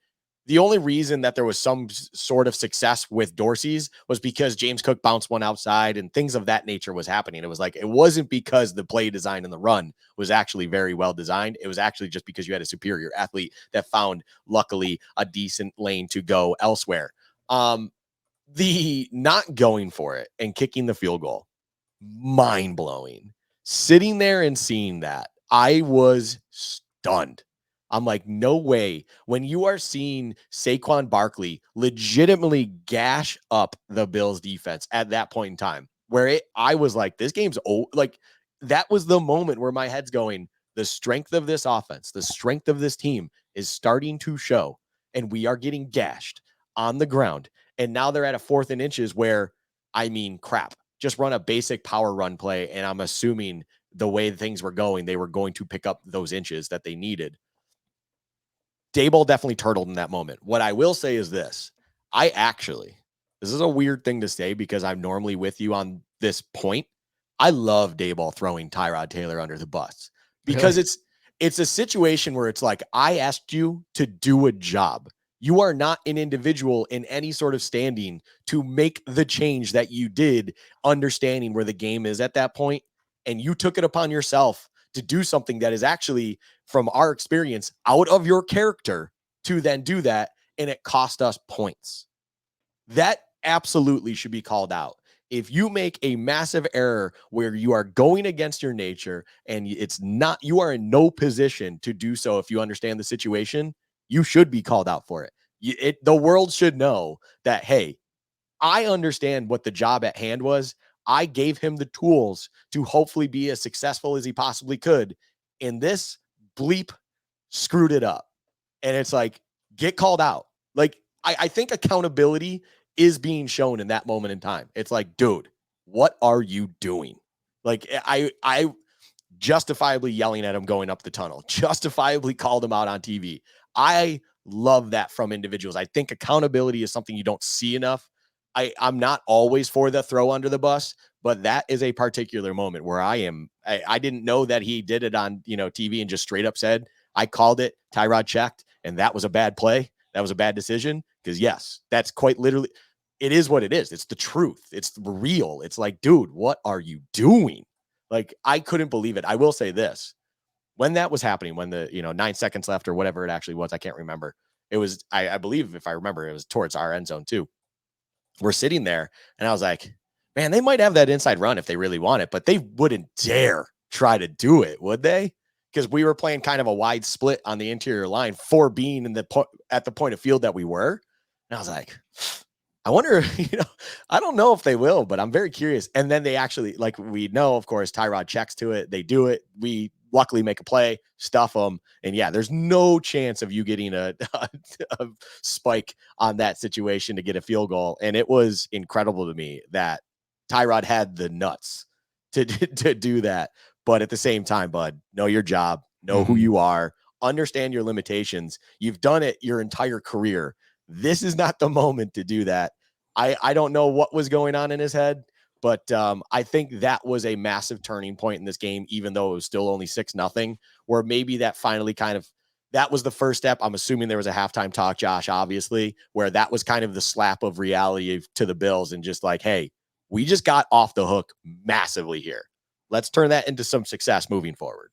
The only reason that there was some sort of success with Dorsey's was because James Cook bounced one outside and things of that nature was happening. It was like, it wasn't because the play design and the run was actually very well designed. It was actually just because you had a superior athlete that found, luckily, a decent lane to go elsewhere. The not going for it and kicking the field goal, mind blowing. Sitting there and seeing that, I was stunned. I'm like, no way. When you are seeing Saquon Barkley legitimately gash up the Bills defense at that point in time, where I was like, this game's old. Like, that was the moment where my head's going, the strength of this offense, the strength of this team is starting to show, and we are getting gashed on the ground. And now they're at a 4th and inches where, I mean, crap, just run a basic power run play. And I'm assuming the way things were going, they were going to pick up those inches that they needed. Daboll definitely turtled in that moment. What I will say is this. This is a weird thing to say because I'm normally with you on this point. I love Daboll throwing Tyrod Taylor under the bus because Really? it's a situation where it's like, I asked you to do a job. You are not an individual in any sort of standing to make the change that you did, understanding where the game is at that point. And you took it upon yourself to do something that is actually, from our experience, out of your character to then do that. And it cost us points. That absolutely should be called out. If you make a massive error where you are going against your nature and it's not, you are in no position to do so. If you understand the situation, you should be called out for it. The world should know that, hey, I understand what the job at hand was. I gave him the tools to hopefully be as successful as he possibly could. And this bleep screwed it up. And it's like, get called out. Like, I think accountability is being shown in that moment in time. It's like, dude, what are you doing? Like, I justifiably yelling at him going up the tunnel, justifiably called him out on TV. I love that from individuals. I think accountability is something you don't see enough. I'm not always for the throw under the bus, but that is a particular moment where I didn't know that he did it on, TV and just straight up said, I called it, Tyrod checked, and that was a bad play. That was a bad decision. Because yes, that's quite literally, it is what it is. It's the truth. It's real. It's like, dude, what are you doing? Like, I couldn't believe it. I will say this. When that was happening, when the, 9 seconds left or whatever it actually was, I can't remember. It was, I believe, if I remember, it was towards our end zone too. We're sitting there and I was like, man, they might have that inside run if they really want it, but they wouldn't dare try to do it, would they? Because we were playing kind of a wide split on the interior line for being in the at the point of field that we were. And I was like, I wonder, I don't know if they will, but I'm very curious. And then they actually, like, we know, of course, Tyrod checks to it. They do it. We luckily make a play, stuff them. And yeah, there's no chance of you getting a spike on that situation to get a field goal. And it was incredible to me that Tyrod had the nuts to do that. But at the same time, bud, know your job, know who you are, understand your limitations. You've done it your entire career. This is not the moment to do that. I don't know what was going on in his head, but I think that was a massive turning point in this game, even though it was still only 6-0, where maybe that finally that was the first step. I'm assuming there was a halftime talk, Josh, obviously, where that was kind of the slap of reality to the Bills and just like, hey, we just got off the hook massively here. Let's turn that into some success moving forward.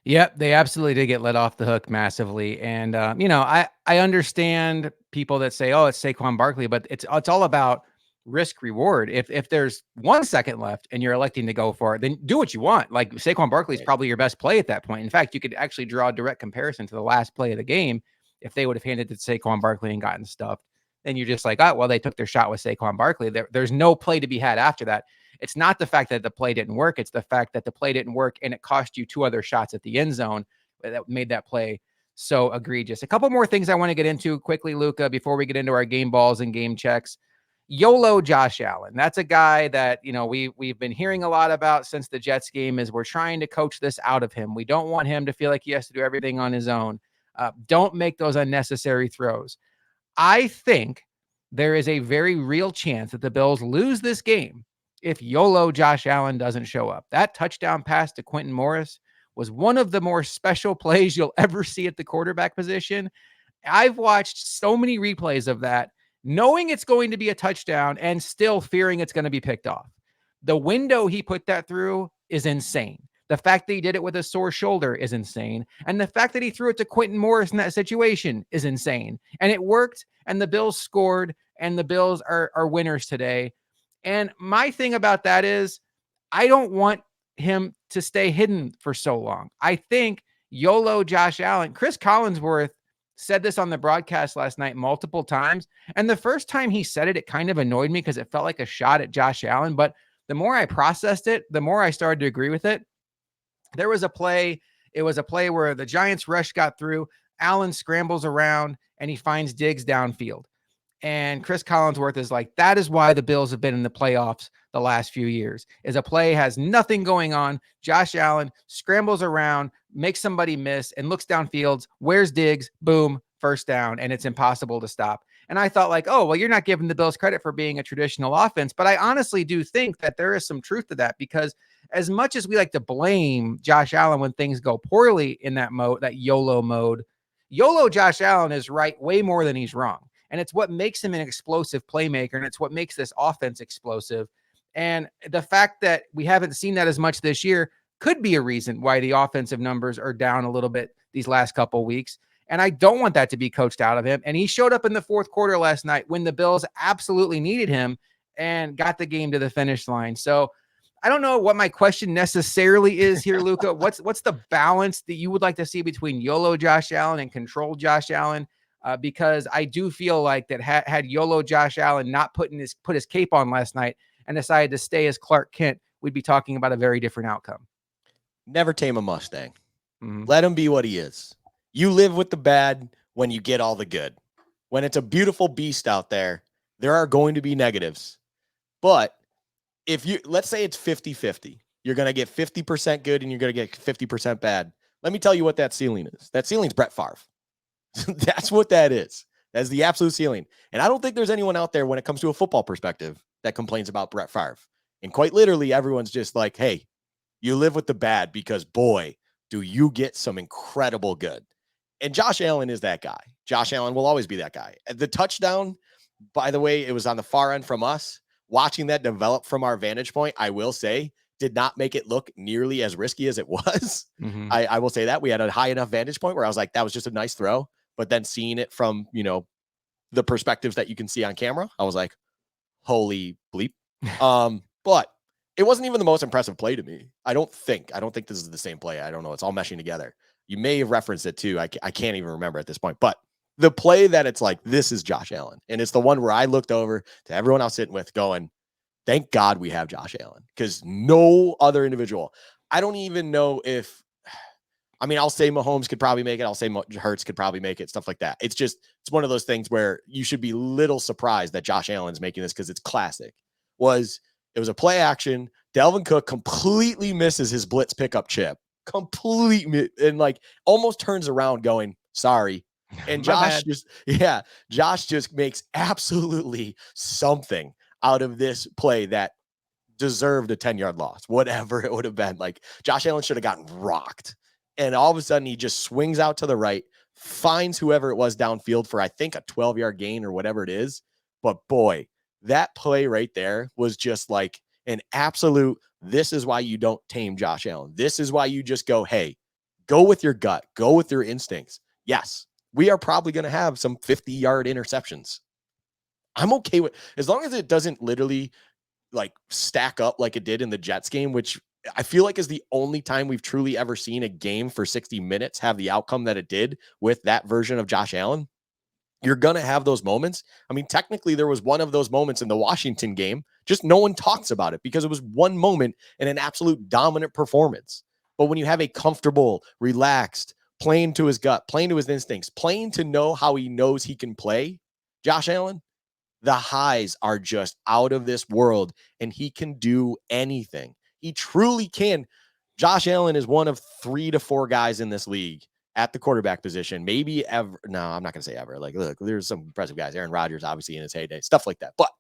Yep, they absolutely did get let off the hook massively, and I understand people that say, "Oh, it's Saquon Barkley," but it's all about risk reward. If there's 1 second left and you're electing to go for it, then do what you want. Like Saquon Barkley is probably your best play at that point. In fact, you could actually draw a direct comparison to the last play of the game. If they would have handed it to Saquon Barkley and gotten stuffed, then you're just like, oh, well, they took their shot with Saquon Barkley. There's no play to be had after that. It's not the fact that the play didn't work. It's the fact that the play didn't work and it cost you 2 other shots at the end zone that made that play so egregious. A couple more things I want to get into quickly, Luka, before we get into our game balls and game checks. YOLO Josh Allen. That's a guy that, we've been hearing a lot about since the Jets game. Is we're trying to coach this out of him. We don't want him to feel like he has to do everything on his own. Don't make those unnecessary throws. I think there is a very real chance that the Bills lose this game if YOLO Josh Allen doesn't show up. That touchdown pass to Quentin Morris was one of the more special plays you'll ever see at the quarterback position. I've watched so many replays of that, knowing it's going to be a touchdown and still fearing it's going to be picked off. The window he put that through is insane. The fact that he did it with a sore shoulder is insane. And the fact that he threw it to Quentin Morris in that situation is insane. And it worked, and the Bills scored, and the Bills are winners today. And my thing about that is I don't want him to stay hidden for so long. I think YOLO Josh Allen, Chris Collinsworth said this on the broadcast last night multiple times. And the first time he said it, it kind of annoyed me because it felt like a shot at Josh Allen. But the more I processed it, the more I started to agree with it. There was a play. It was a play where the Giants rush got through. Allen scrambles around and he finds Diggs downfield. And Chris Collinsworth is like, that is why the Bills have been in the playoffs the last few years, is a play has nothing going on. Josh Allen scrambles around, makes somebody miss and looks downfield. Where's Diggs? Boom, first down. And it's impossible to stop. And I thought like, oh, well, you're not giving the Bills credit for being a traditional offense. But I honestly do think that there is some truth to that, because as much as we like to blame Josh Allen when things go poorly in that mode, that YOLO mode, YOLO Josh Allen is right way more than he's wrong. And it's what makes him an explosive playmaker. And it's what makes this offense explosive. And the fact that we haven't seen that as much this year could be a reason why the offensive numbers are down a little bit these last couple of weeks. And I don't want that to be coached out of him. And he showed up in the fourth quarter last night when the Bills absolutely needed him and got the game to the finish line. So I don't know what my question necessarily is here, Luka. What's the balance that you would like to see between YOLO Josh Allen and control Josh Allen? Because I do feel like that had YOLO Josh Allen not put his cape on last night and decided to stay as Clark Kent, we'd be talking about a very different outcome. Never tame a Mustang. Let him be what he is. You live with the bad when you get all the good. When it's a beautiful beast out there, there are going to be negatives. But if you, let's say it's 50-50, you're going to get 50% good and you're going to get 50% bad. Let me tell you what that ceiling is. That ceiling's Brett Favre. That's what that is. That's the absolute ceiling. And I don't think there's anyone out there when it comes to a football perspective that complains about Brett Favre. And quite literally, everyone's just like, hey, you live with the bad because, boy, do you get some incredible good. And Josh Allen is that guy. Josh Allen will always be that guy. The touchdown, by the way, it was on the far end from us. Watching that develop from our vantage point, I will say, did not make it look nearly as risky as it was. Mm-hmm. I will say that we had a high enough vantage point where I was like, that was just a nice throw. But then seeing it from, the perspectives that you can see on camera, I was like, holy bleep. But it wasn't even the most impressive play to me. I don't think this is the same play. I don't know. It's all meshing together. You may have referenced it too. I can't even remember at this point, but the play that it's like, this is Josh Allen. And it's the one where I looked over to everyone I was sitting with going, thank God we have Josh Allen, because no other individual. I don't even know if, I'll say Mahomes could probably make it. I'll say Hurts could probably make it, stuff like that. It's one of those things where you should be little surprised that Josh Allen's making this because it's classic. It was a play action. Dalvin Cook completely misses his blitz pickup chip, and like almost turns around going, sorry. And Josh just makes absolutely something out of this play that deserved a 10-yard loss, whatever it would have been. Like, Josh Allen should have gotten rocked. And all of a sudden, he just swings out to the right, finds whoever it was downfield for, I think, a 12-yard gain or whatever it is. But boy, that play right there was just like an absolute, this is why you don't tame Josh Allen. This is why you just go, hey, go with your gut, go with your instincts. Yes, we are probably going to have some 50-yard interceptions. I'm okay with, as long as it doesn't literally like stack up like it did in the Jets game, which I feel like is the only time we've truly ever seen a game for 60 minutes have the outcome that it did with that version of Josh Allen. You're going to have those moments. Technically there was one of those moments in the Washington game, just no one talks about it because it was one moment in an absolute dominant performance. But when you have a comfortable, relaxed, playing to his gut, playing to his instincts, playing to know how he knows he can play, Josh Allen, the highs are just out of this world, and he can do anything. He truly can. Josh Allen is one of 3 to 4 guys in this league at the quarterback position, maybe ever. No, I'm not going to say ever. Like, look, there's some impressive guys. Aaron Rodgers, obviously, in his heyday, stuff like that. But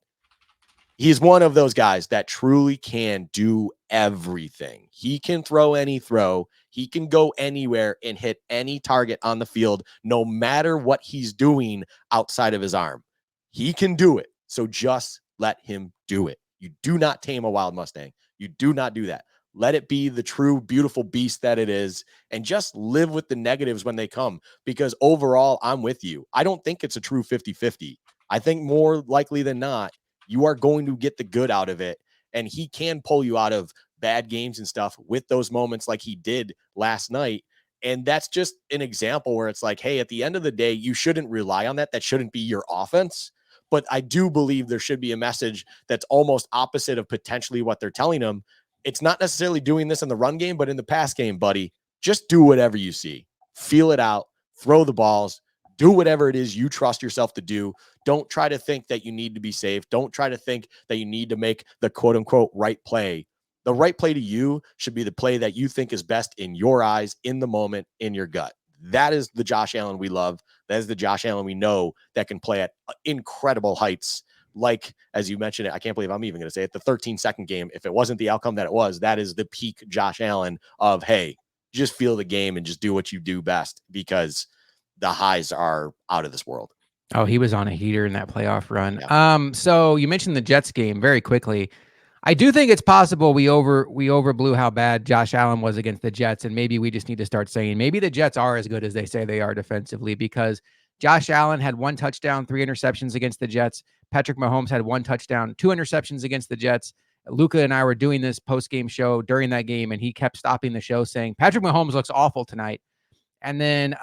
he's one of those guys that truly can do everything. He can throw any throw. He can go anywhere and hit any target on the field, no matter what he's doing outside of his arm. He can do it. So just let him do it. You do not tame a wild Mustang. You do not do that. Let it be the true, beautiful beast that it is, and just live with the negatives when they come. Because overall, I'm with you. I don't think it's a true 50-50. I think more likely than not, you are going to get the good out of it. And he can pull you out of bad games and stuff with those moments like he did last night. And that's just an example where it's like, hey, at the end of the day, you shouldn't rely on that. That shouldn't be your offense. But I do believe there should be a message that's almost opposite of potentially what they're telling him. It's not necessarily doing this in the run game, but in the pass game, buddy, just do whatever you see. Feel it out, throw the balls, do whatever it is you trust yourself to do. Don't try to think that you need to be safe. Don't try to think that you need to make the quote unquote right play. The right play to you should be the play that you think is best in your eyes, in the moment, in your gut. That is the Josh Allen we love. That is the Josh Allen we know that can play at incredible heights. Like, as you mentioned it, I can't believe I'm even going to say it, the 13-second game. If it wasn't the outcome that it was, that is the peak Josh Allen of, hey, just feel the game and just do what you do best, because the highs are out of this world. Oh, he was on a heater in that playoff run. Yeah. So you mentioned the Jets game very quickly. I do think it's possible we overblew how bad Josh Allen was against the Jets, and maybe we just need to start saying maybe the Jets are as good as they say they are defensively, because Josh Allen had 1 touchdown, 3 interceptions against the Jets. Patrick Mahomes had 1 touchdown, 2 interceptions against the Jets. Luka and I were doing this post-game show during that game, and he kept stopping the show saying, Patrick Mahomes looks awful tonight. And then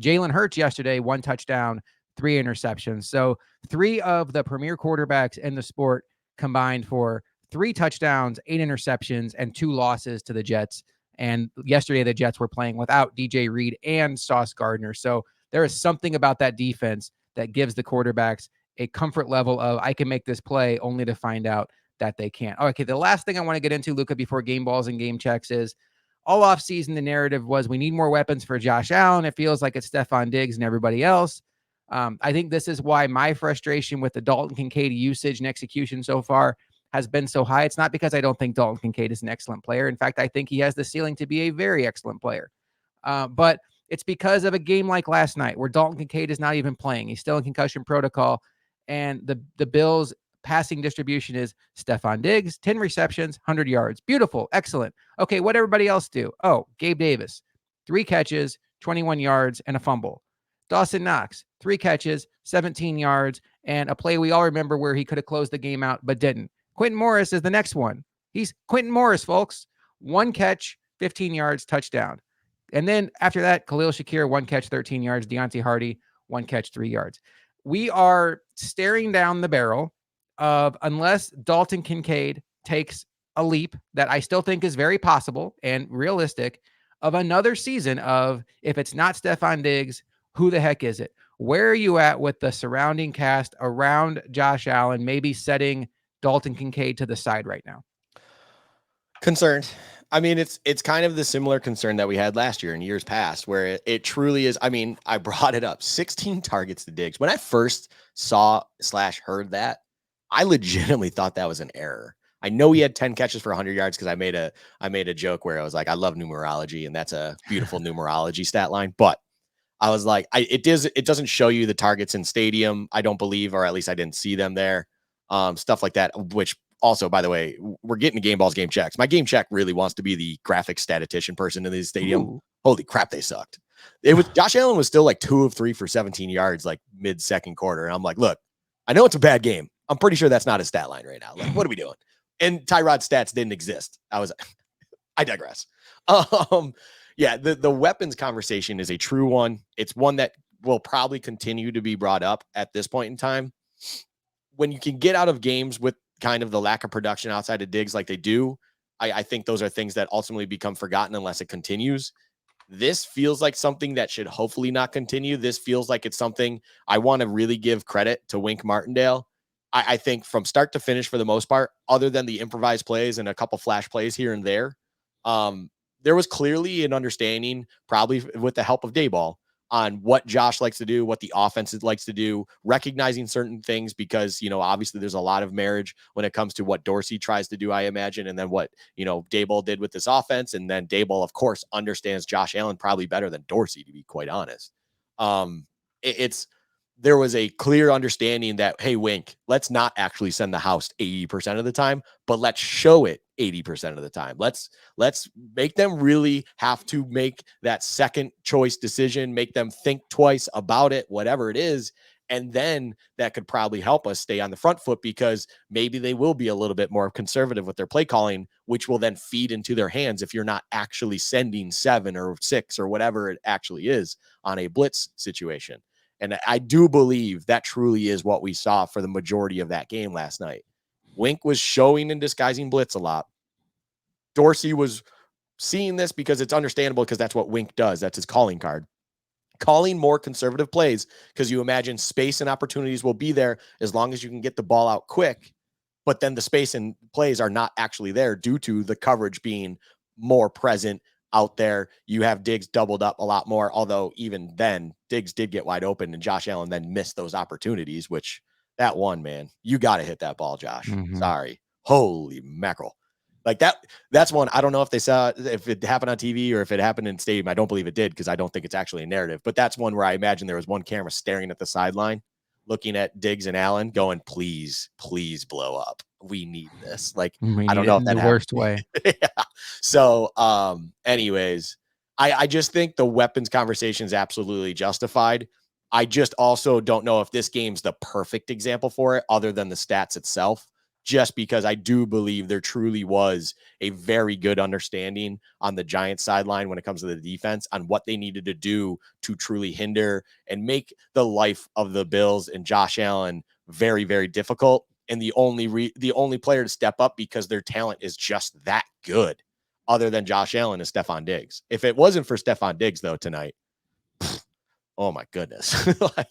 Jalen Hurts yesterday, 1 touchdown, 3 interceptions. So 3 of the premier quarterbacks in the sport combined for 3 touchdowns, 8 interceptions, and 2 losses to the Jets. And yesterday, the Jets were playing without DJ Reed and Sauce Gardner. So there is something about that defense that gives the quarterbacks a comfort level of, I can make this play, only to find out that they can't. Okay, the last thing I want to get into, Luka, before game balls and game checks is, all offseason, the narrative was we need more weapons for Josh Allen. It feels like it's Stephon Diggs and everybody else. I think this is why my frustration with the Dalton Kincaid usage and execution so far has been so high. It's not because I don't think Dalton Kincaid is an excellent player. In fact, I think he has the ceiling to be a very excellent player. But it's because of a game like last night where Dalton Kincaid is not even playing. He's still in concussion protocol. And the Bills passing distribution is Stephon Diggs, 10 receptions, 100 yards. Beautiful. Excellent. Okay, what everybody else do? Oh, Gabe Davis, 3 catches, 21 yards, and a fumble. Dawson Knox, 3 catches, 17 yards, and a play we all remember where he could have closed the game out but didn't. Quentin Morris is the next one. He's Quentin Morris, folks. 1 catch, 15 yards, touchdown. And then after that, Khalil Shakir, 1 catch, 13 yards. Deontay Hardy, 1 catch, 3 yards. We are staring down the barrel of, unless Dalton Kincaid takes a leap that I still think is very possible and realistic, of another season of, if it's not Stephon Diggs, who the heck is it? Where are you at with the surrounding cast around Josh Allen, maybe setting Dalton Kincaid to the side right now? Concerned. I mean, it's kind of the similar concern that we had last year and years past, where it truly is. I mean, I brought it up, 16 targets to Diggs. When I first saw/heard that, I legitimately thought that was an error. I know he had 10 catches for 100 yards because I made a joke where I was like, I love numerology, and that's a beautiful numerology stat line. But I was like, it doesn't show you the targets in stadium, I don't believe, or at least I didn't see them there. Stuff like that, which also, by the way, we're getting to Game Balls game checks. My game check really wants to be the graphic statistician person in the stadium. Ooh. Holy crap, they sucked. It was Josh Allen was still like 2 of 3 for 17 yards, like mid second quarter. And I'm like, look, I know it's a bad game. I'm pretty sure that's not his stat line right now. Like, what are we doing? And Tyrod's stats didn't exist. I digress. Yeah, the weapons conversation is a true one. It's one that will probably continue to be brought up at this point in time. When you can get out of games with kind of the lack of production outside of Diggs like they do, I think those are things that ultimately become forgotten unless it continues. This feels like something that should hopefully not continue. This feels like it's something I want to really give credit to Wink Martindale. I think from start to finish, for the most part, other than the improvised plays and a couple flash plays here and there, there was clearly an understanding, probably with the help of Dayball, on what Josh likes to do, what the offense likes to do, recognizing certain things, because, obviously there's a lot of marriage when it comes to what Dorsey tries to do, I imagine, and then what, Dayball did with this offense. And then Dayball, of course, understands Josh Allen probably better than Dorsey, to be quite honest. There was a clear understanding that, hey, Wink, let's not actually send the house 80% of the time, but let's show it 80% of the time. Let's make them really have to make that second choice decision, make them think twice about it, whatever it is. And then that could probably help us stay on the front foot, because maybe they will be a little bit more conservative with their play calling, which will then feed into their hands if you're not actually sending 7 or 6 or whatever it actually is on a blitz situation. And I do believe that truly is what we saw for the majority of that game last night. Wink was showing and disguising blitz a lot. Dorsey was seeing this because it's understandable, because that's what Wink does. That's his calling card. Calling more conservative plays because you imagine space and opportunities will be there as long as you can get the ball out quick. But then the space and plays are not actually there due to the coverage being more present out there. You have Diggs doubled up a lot more, although even then Diggs did get wide open and Josh Allen then missed those opportunities, which that one, man, you got to hit that ball, Josh. Mm-hmm. Sorry. Holy mackerel. Like that's one. I don't know if they saw, if it happened on TV or if it happened in stadium. I don't believe it did, because I don't think it's actually a narrative, but that's one where I imagine there was one camera staring at the sideline, looking at Diggs and Allen going, please blow up. We need this. Like, I don't know if that the worst way. Yeah. So, anyways, I just think the weapons conversation is absolutely justified. I just also don't know if this game's the perfect example for it, other than the stats itself, just because I do believe there truly was a very good understanding on the Giants sideline when it comes to the defense on what they needed to do to truly hinder and make the life of the Bills and Josh Allen very, very difficult. And the only player to step up, because their talent is just that good, other than Josh Allen, is Stephon Diggs. If it wasn't for Stephon Diggs, though, tonight, oh my goodness, like,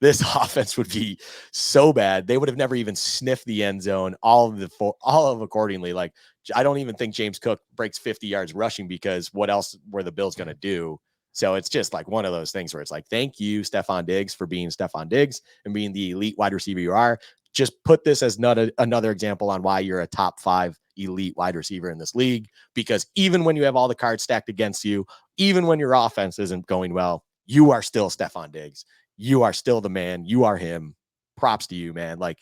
this offense would be so bad. They would have never even sniffed the end zone. All of accordingly. Like, I don't even think James Cook breaks 50 yards rushing, because what else were the Bills going to do? So it's just like one of those things where it's like, thank you, Stephon Diggs, for being Stephon Diggs and being the elite wide receiver you are. Just put this as another example on why you're a top 5 elite wide receiver in this league, because even when you have all the cards stacked against you, even when your offense isn't going well, you are still Stephon Diggs. You are still the man. You are him. Props to you, man. Like,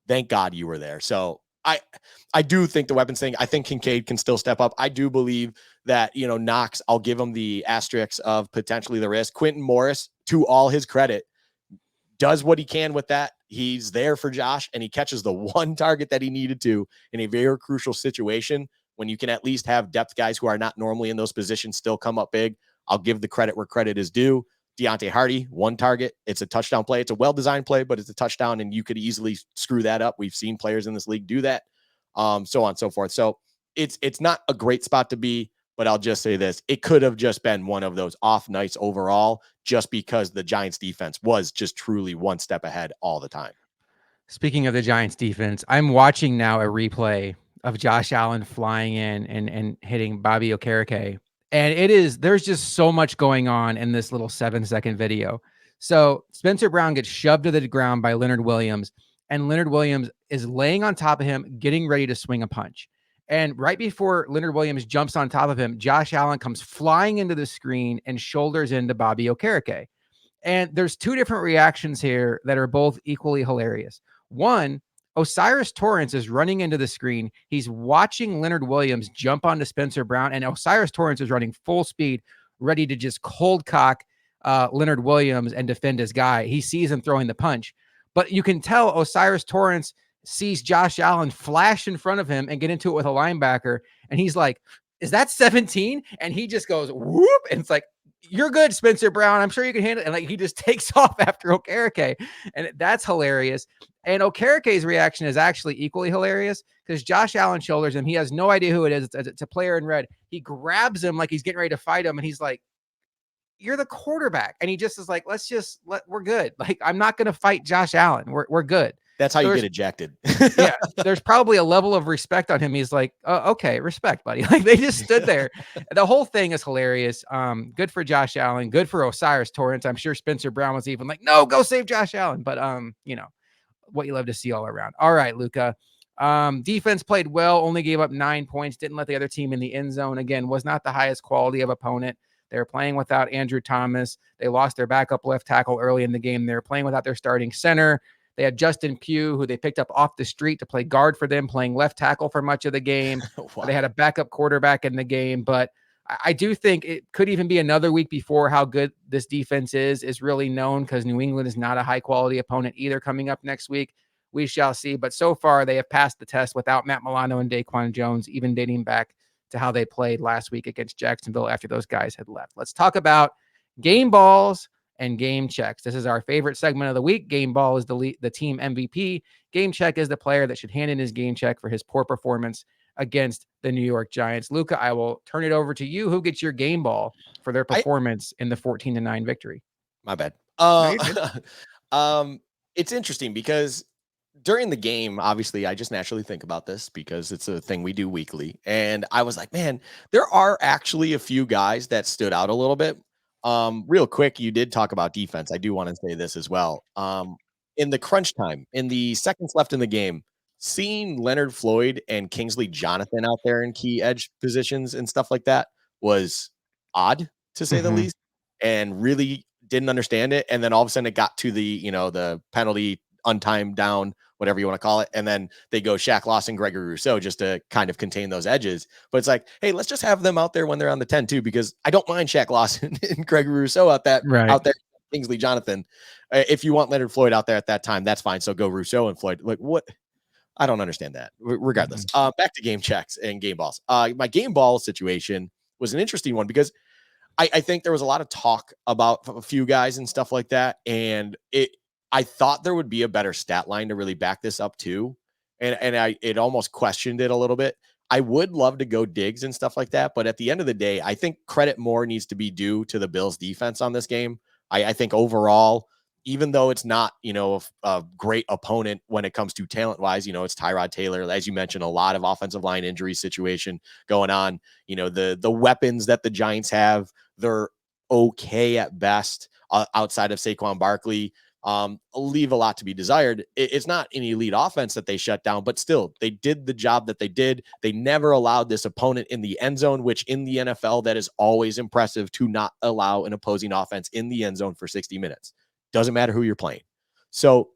thank God you were there. So I do think the weapons thing, I think Kincaid can still step up. I do believe that, Knox, I'll give him the asterisk of potentially the risk. Quentin Morris, to all his credit, does what he can with that. He's there for Josh, and he catches the one target that he needed to in a very crucial situation when you can at least have depth guys who are not normally in those positions still come up big. I'll give the credit where credit is due. Deontay Hardy, one target. It's a touchdown play. It's a well-designed play, but it's a touchdown, and you could easily screw that up. We've seen players in this league do that, so on and so forth. So it's not a great spot to be, but I'll just say this. It could have just been one of those off nights overall, just because the Giants defense was just truly one step ahead all the time. Speaking of the Giants defense, I'm watching now a replay of Josh Allen flying in and hitting Bobby Okereke. And there's just so much going on in this little 7-second video. So Spencer Brown gets shoved to the ground by Leonard Williams, and Leonard Williams is laying on top of him, getting ready to swing a punch. And right before Leonard Williams jumps on top of him, Josh Allen comes flying into the screen and shoulders into Bobby Okereke. And there's two different reactions here that are both equally hilarious. One, Osiris Torrance is running into the screen. He's watching Leonard Williams jump onto Spencer Brown, and Osiris Torrance is running full speed, ready to just cold cock Leonard Williams and defend his guy. He sees him throwing the punch, but you can tell Osiris Torrance sees Josh Allen flash in front of him and get into it with a linebacker, and he's like, "Is that 17?" And he just goes whoop, and it's like, "You're good, Spencer Brown. I'm sure you can handle it." And like he just takes off after Okereke, and that's hilarious. And Okereke's reaction is actually equally hilarious because Josh Allen shoulders him. He has no idea who it is. It's a player in red. He grabs him like he's getting ready to fight him, and he's like, "You're the quarterback." And he just is like, we're good. Like, I'm not going to fight Josh Allen. We're good. That's how you get ejected. Yeah, there's probably a level of respect on him. He's like, "Oh, okay, respect, buddy." Like they just stood there. The whole thing is hilarious. Good for Josh Allen. Good for Osiris Torrance. I'm sure Spencer Brown was even like, "No, go save Josh Allen." But what you love to see all around. All right, Luka. Defense played well. Only gave up 9 points. Didn't let the other team in the end zone. Again, was not the highest quality of opponent. They were playing without Andrew Thomas. They lost their backup left tackle early in the game. They were playing without their starting center. They had Justin Pugh, who they picked up off the street to play guard for them, playing left tackle for much of the game. Wow. They had a backup quarterback in the game, but I do think it could even be another week before how good this defense is really known, because New England is not a high-quality opponent either coming up next week. We shall see. But so far, they have passed the test without Matt Milano and Daquan Jones, even dating back to how they played last week against Jacksonville after those guys had left. Let's talk about game balls and game checks. This is our favorite segment of the week. Game ball is the team MVP. Game check is the player that should hand in his game check for his poor performance against the New York Giants. Luka, I will turn it over to you. Who gets your game ball for their performance in the 14-9 victory? My bad. No, It's interesting because during the game, obviously, I just naturally think about this because it's a thing we do weekly. And I was like, man, there are actually a few guys that stood out a little bit. Real quick, you did talk about defense. I do want to say this as well. In the crunch time, in the seconds left in the game, seeing Leonard Floyd and Kingsley Jonathan out there in key edge positions and stuff like that was odd, to say the least, and really didn't understand it. And then all of a sudden it got to the penalty, untimed down, whatever you want to call it. And then they go Shaq Lawson, Gregory Rousseau, just to kind of contain those edges. But it's like, hey, let's just have them out there when they're on the 10 too, because I don't mind Shaq Lawson and Gregory Rousseau out there, Kingsley Jonathan. If you want Leonard Floyd out there at that time, that's fine. So go Rousseau and Floyd. Like, what? I don't understand that. Regardless, back to game checks and game balls. My game ball situation was an interesting one because I think there was a lot of talk about a few guys and stuff like that. And I thought there would be a better stat line to really back this up too. And it almost questioned it a little bit. I would love to go Diggs and stuff like that. But at the end of the day, I think credit more needs to be due to the Bills defense on this game. I think overall, even though it's not, a great opponent when it comes to talent wise, it's Tyrod Taylor, as you mentioned, a lot of offensive line injury situation going on. The weapons that the Giants have, they're okay at best outside of Saquon Barkley. Leave a lot to be desired. It's not an elite offense that they shut down, but still they did the job that they did. They never allowed this opponent in the end zone, which in the NFL, that is always impressive, to not allow an opposing offense in the end zone for 60 minutes. Doesn't matter who you're playing. So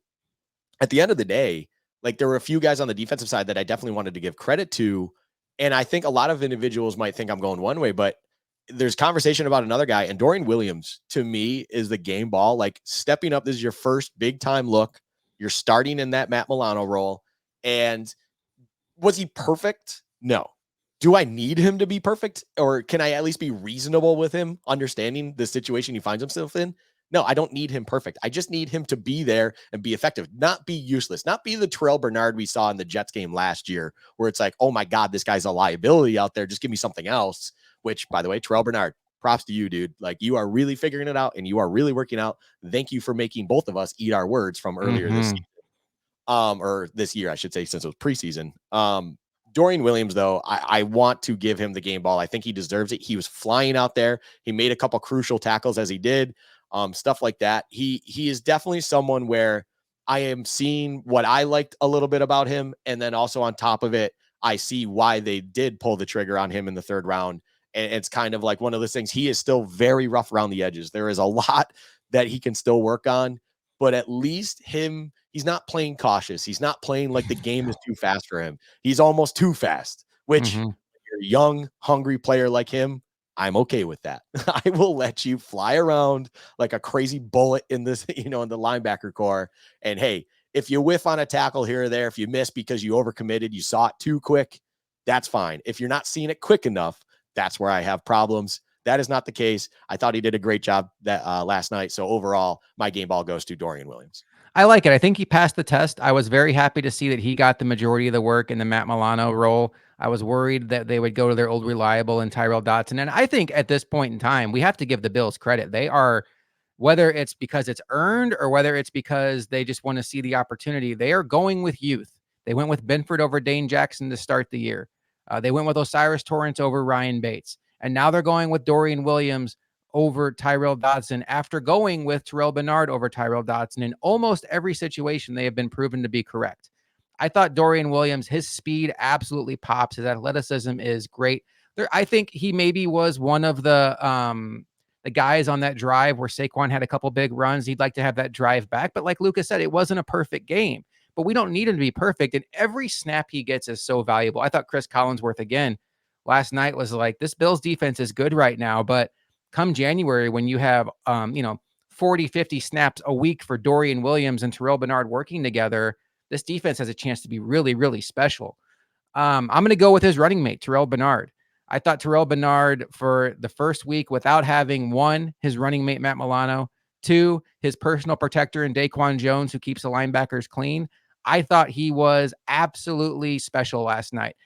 at the end of the day, Like there were a few guys on the defensive side that I definitely wanted to give credit to. And I think a lot of individuals might think I'm going one way, but there's conversation about another guy. And Dorian Williams, to me, is the game ball. Like stepping up, this is your first big time look. You're starting in that Matt Milano role. And was he perfect? No. Do I need him to be perfect? Or can I at least be reasonable with him, understanding the situation he finds himself in? No, I don't need him perfect. I just need him to be there and be effective, not be useless, not be the Terrell Bernard we saw in the Jets game last year, where it's like, oh my God, this guy's a liability out there. Just give me something else. Which, by the way, Terrell Bernard, props to you, dude. Like you are really figuring it out and you are really working out. Thank you for making both of us eat our words from earlier this season. Or this year, I should say, since it was preseason. Dorian Williams, though, I want to give him the game ball. I think he deserves it. He was flying out there. He made a couple crucial tackles as he did, stuff like that. He is definitely someone where I am seeing what I liked a little bit about him. And then also on top of it, I see why they did pull the trigger on him in the third round. And it's kind of like one of those things. He is still very rough around the edges. There is a lot that he can still work on, but at least he's not playing cautious. He's not playing like the game is too fast for him. He's almost too fast, which you're a young, hungry player like him. I'm okay with that. I will let you fly around like a crazy bullet in this, in the linebacker core. And hey, if you whiff on a tackle here or there, if you miss because you overcommitted, you saw it too quick, that's fine. If you're not seeing it quick enough, that's where I have problems. That is not the case. I thought he did a great job that last night. So overall, my game ball goes to Dorian Williams. I like it. I think he passed the test. I was very happy to see that he got the majority of the work in the Matt Milano role. I was worried that they would go to their old reliable and Tyrell Dotson. And I think at this point in time, we have to give the Bills credit. They are, whether it's because it's earned or whether it's because they just want to see the opportunity, they are going with youth. They went with Benford over Dane Jackson to start the year. They went with Osiris Torrance over Ryan Bates. And now they're going with Dorian Williams over Tyrell Dodson after going with Terrell Bernard over Tyrell Dodson. In almost every situation, they have been proven to be correct. I thought Dorian Williams, his speed absolutely pops. His athleticism is great. I think he maybe was one of the guys on that drive where Saquon had a couple big runs. He'd like to have that drive back. But like Luka said, it wasn't a perfect game. But we don't need him to be perfect. And every snap he gets is so valuable. I thought Chris Collinsworth, again, last night was like, this Bills defense is good right now, but come January, when you have, 40, 50 snaps a week for Dorian Williams and Terrell Bernard working together, this defense has a chance to be really, really special. I'm going to go with his running mate, Terrell Bernard. I thought Terrell Bernard, for the first week, without having, one, his running mate, Matt Milano, two, his personal protector in Daquan Jones, who keeps the linebackers clean, I thought he was absolutely special last night.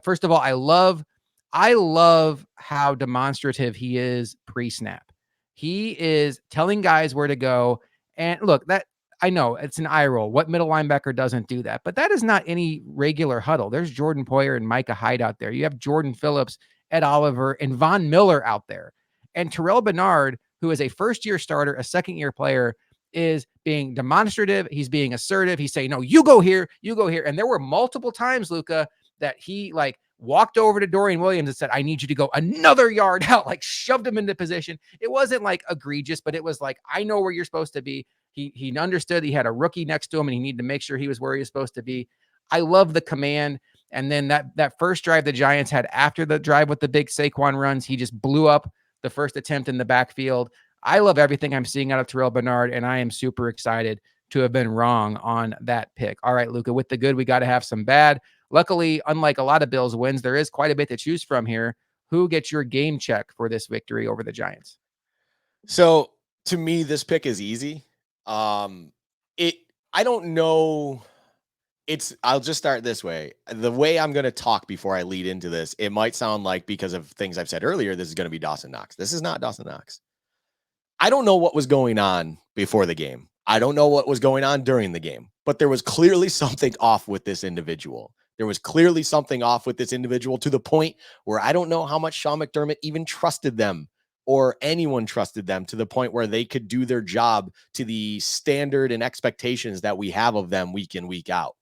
First of all, I love how demonstrative he is pre-snap. He is telling guys where to go. And look, that I know it's an eye roll. What middle linebacker doesn't do that? But that is not any regular huddle. There's Jordan Poyer and Micah Hyde out there. You have Jordan Phillips, Ed Oliver, and Von Miller out there. And Terrell Bernard, who is a first-year starter, a second-year player, is being demonstrative. He's being assertive. He's saying, no, you go here, you go here. And there were multiple times, Luka, that he walked over to Dorian Williams and said, I need you to go another yard out, shoved him into position. It wasn't egregious, but it was I know where you're supposed to be. He understood he had a rookie next to him and he needed to make sure he was where he was supposed to be. I love the command. And then that first drive the Giants had after the drive with the big Saquon runs, he just blew up the first attempt in the backfield. I love everything I'm seeing out of Terrell Bernard, and I am super excited to have been wrong on that pick. All right, Luka, with the good, we got to have some bad. Luckily, unlike a lot of Bills wins, there is quite a bit to choose from here. Who gets your game check for this victory over the Giants? So to me, this pick is easy. I don't know. I'll just start this way. The way I'm going to talk before I lead into this, it might sound like, because of things I've said earlier, this is going to be Dawson Knox. This is not Dawson Knox. I don't know what was going on before the game. I don't know what was going on during the game, but there was clearly something off with this individual. There was clearly something off with this individual to the point where I don't know how much Sean McDermott even trusted them, or anyone trusted them, to the point where they could do their job to the standard and expectations that we have of them week in, week out.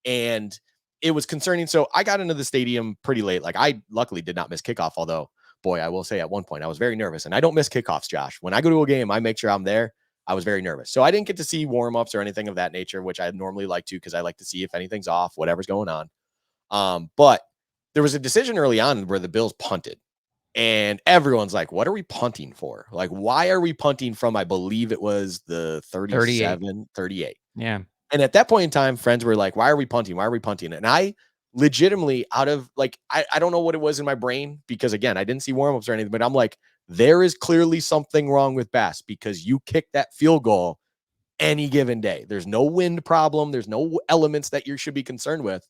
And it was concerning. So I got into the stadium pretty late. I luckily did not miss kickoff, although, boy, I will say at one point I was very nervous, and I don't miss kickoffs, Josh. When I go to a game, I make sure I'm there. I was very nervous. So I didn't get to see warm-ups or anything of that nature, which I normally like to because I like to see if anything's off, whatever's going on. But there was a decision early on where the Bills punted. And everyone's like, what are we punting for? Like, why are we punting from, I believe it was the 38. 38. Yeah. And at that point in time, friends were like, why are we punting? Why are we punting? And I legitimately, out of like, I don't know what it was in my brain because, again, I didn't see warmups or anything, but I'm like, there is clearly something wrong with Bass because you kicked that field goal any given day. There's no wind problem. There's no elements that you should be concerned with.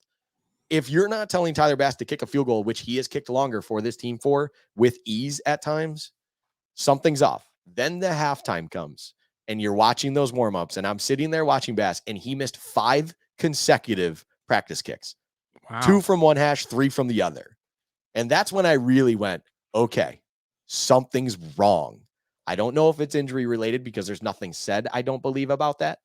If you're not telling Tyler Bass to kick a field goal, which he has kicked longer for this team for with ease at times, something's off. Then the halftime comes and you're watching those warmups, and I'm sitting there watching Bass, and he missed 5 consecutive practice kicks. Wow. 2 from one hash, 3 from the other. And that's when I really went, okay, something's wrong. I don't know if it's injury related because there's nothing said, I don't believe, about that.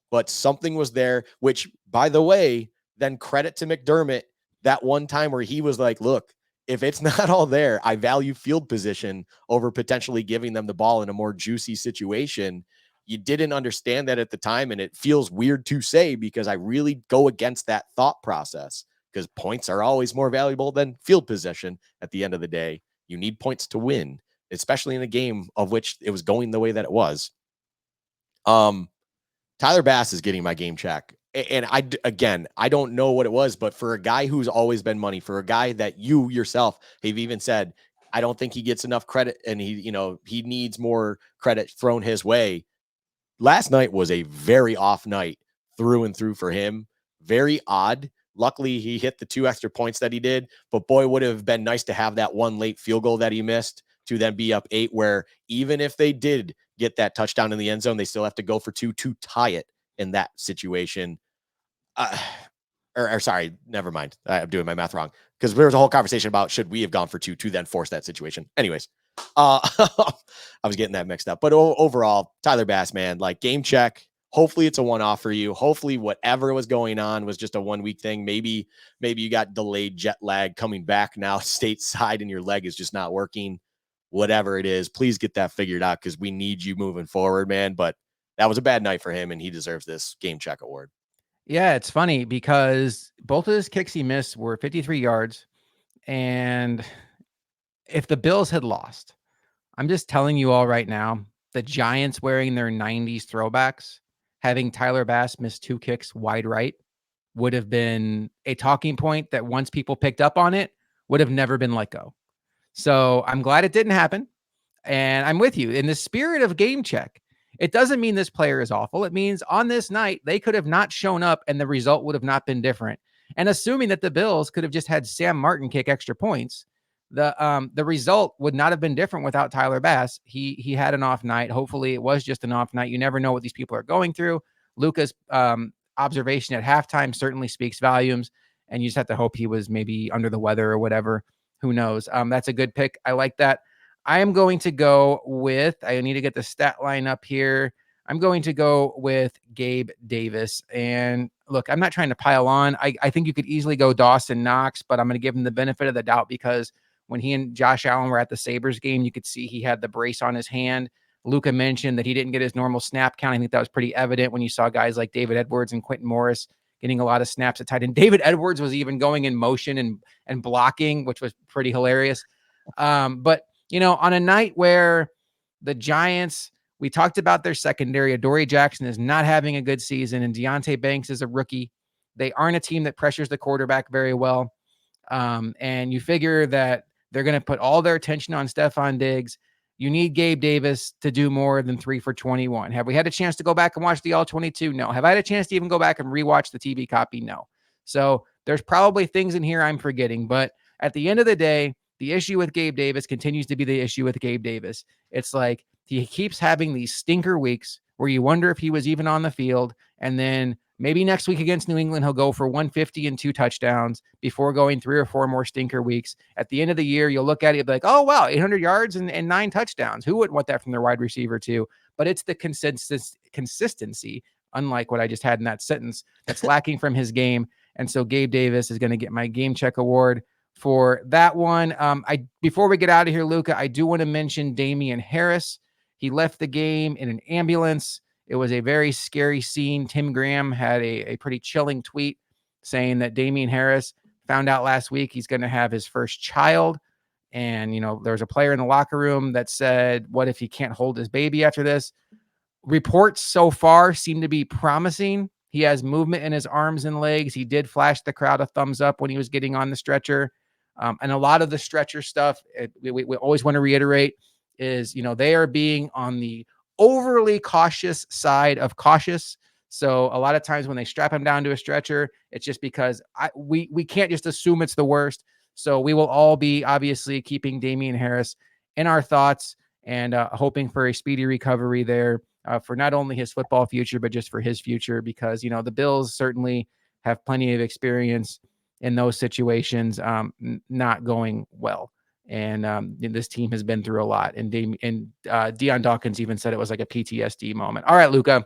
But something was there, which, by the way, then credit to McDermott, that one time where he was like, look, if it's not all there, I value field position over potentially giving them the ball in a more juicy situation. You didn't understand that at the time, and it feels weird to say because I really go against that thought process because points are always more valuable than field possession at the end of the day. You need points to win, especially in a game of which it was going the way that it was. Tyler Bass is getting my game check. And I don't know what it was, but for a guy who's always been money, for a guy that you yourself have even said, I don't think he gets enough credit and he needs more credit thrown his way. Last night was a very off night through and through for him. Very odd. Luckily, he hit the 2 extra points that he did, but boy, would it have been nice to have that one late field goal that he missed to then be up 8, where even if they did get that touchdown in the end zone, they still have to go for 2 to tie it in that situation. Or sorry, never mind. I'm doing my math wrong because there was a whole conversation about should we have gone for 2 to then force that situation. Anyways, I was getting that mixed up. But overall, Tyler Bass, man, like, game check. Hopefully it's a one-off for you. Hopefully whatever was going on was just a 1-week thing. Maybe you got delayed jet lag coming back now stateside and your leg is just not working. Whatever it is, please get that figured out because we need you moving forward, man. But that was a bad night for him, and he deserves this game check award. Yeah, it's funny because both of his kicks he missed were 53 yards. And if the Bills had lost, I'm just telling you all right now, the Giants wearing their 90s throwbacks, having Tyler Bass miss 2 kicks wide right would have been a talking point that once people picked up on it, would have never been let go. So I'm glad it didn't happen. And I'm with you in the spirit of game check. It doesn't mean this player is awful. It means on this night, they could have not shown up and the result would have not been different. And assuming that the Bills could have just had Sam Martin kick extra points, the result would not have been different without Tyler Bass. He had an off night. Hopefully it was just an off night. You never know what these people are going through. Luka's observation at halftime certainly speaks volumes, and you just have to hope he was maybe under the weather or whatever. Who knows? That's a good pick. I like that. I am going to go with, I need to get the stat line up here. I'm going to go with Gabe Davis. And look, I'm not trying to pile on. I think you could easily go Dawson Knox, but I'm going to give him the benefit of the doubt because when he and Josh Allen were at the Sabres game, you could see he had the brace on his hand. Luka mentioned that he didn't get his normal snap count. I think that was pretty evident when you saw guys like David Edwards and Quentin Morris getting a lot of snaps at tight end. David Edwards was even going in motion and blocking, which was pretty hilarious. But on a night where the Giants, we talked about their secondary, Adoree Jackson is not having a good season, and Deonte Banks is a rookie. They aren't a team that pressures the quarterback very well. And you figure that they're going to put all their attention on Stephon Diggs. You need Gabe Davis to do more than 3 for 21. Have we had a chance to go back and watch the all 22? No. Have I had a chance to even go back and rewatch the TV copy? No. So there's probably things in here I'm forgetting, but at the end of the day, the issue with Gabe Davis continues to be the issue with Gabe Davis. It's like he keeps having these stinker weeks where you wonder if he was even on the field. And then maybe next week against New England, he'll go for 150 and 2 touchdowns before going 3 or 4 more stinker weeks. At the end of the year, you'll look at it and be like, oh, wow, 800 yards and 9 touchdowns. Who wouldn't want that from their wide receiver too? But it's the consistency, unlike what I just had in that sentence, that's lacking from his game. And so Gabe Davis is going to get my game check award for that one. Before we get out of here, Luka, I do want to mention Damian Harris. He left the game in an ambulance. It was a very scary scene. Tim Graham had a pretty chilling tweet saying that Damian Harris found out last week he's going to have his first child. And, there was a player in the locker room that said, what if he can't hold his baby after this? Reports so far seem to be promising. He has movement in his arms and legs. He did flash the crowd a thumbs up when he was getting on the stretcher. And a lot of the stretcher stuff, we always want to reiterate, is, they are being on the overly cautious side of cautious. So a lot of times when they strap him down to a stretcher, it's just because we can't just assume it's the worst. So we will all be obviously keeping Damian Harris in our thoughts and hoping for a speedy recovery there for not only his football future, but just for his future, because, the Bills certainly have plenty of experience in those situations not going well. And this team has been through a lot. And Deion Dawkins even said it was like a PTSD moment. All right, Luka,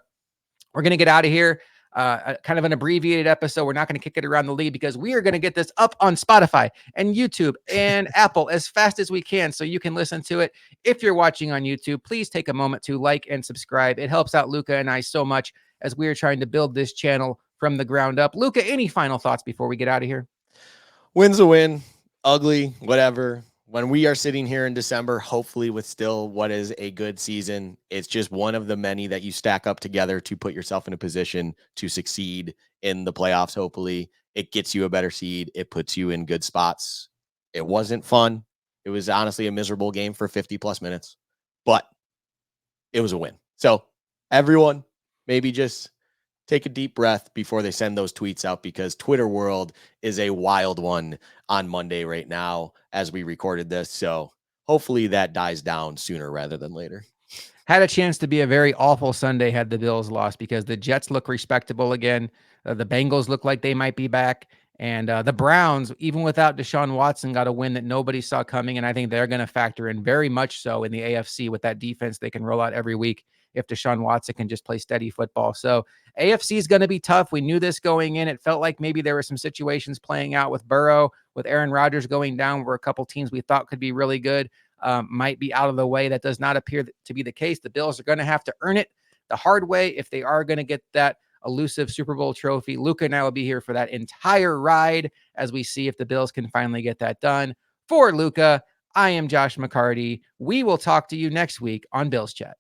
we're going to get out of here. Kind of an abbreviated episode. We're not going to kick it around the league because we are going to get this up on Spotify and YouTube and Apple as fast as we can so you can listen to it. If you're watching on YouTube, please take a moment to like and subscribe. It helps out Luka and I so much as we are trying to build this channel from the ground up. Luka, any final thoughts before we get out of here? Win's a win, ugly, whatever. When we are sitting here in December, hopefully with still what is a good season, it's just one of the many that you stack up together to put yourself in a position to succeed in the playoffs. Hopefully it gets you a better seed. It puts you in good spots. It wasn't fun. It was honestly a miserable game for 50 plus minutes, but it was a win. So everyone, maybe just take a deep breath before they send those tweets out, because Twitter world is a wild one on Monday right now as we recorded this. So hopefully that dies down sooner rather than later. Had a chance to be a very awful Sunday had the Bills lost, because the Jets look respectable again. The Bengals look like they might be back. And the Browns, even without Deshaun Watson, got a win that nobody saw coming. And I think they're going to factor in very much so in the AFC with that defense they can roll out every week if Deshaun Watson can just play steady football. So AFC is going to be tough. We knew this going in. It felt like maybe there were some situations playing out with Burrow, with Aaron Rodgers going down, where a couple teams we thought could be really good might be out of the way. That does not appear to be the case. The Bills are going to have to earn it the hard way if they are going to get that elusive Super Bowl trophy. Luka and I will be here for that entire ride as we see if the Bills can finally get that done. For Luka, I am Josh McCarty. We will talk to you next week on Bills Chat.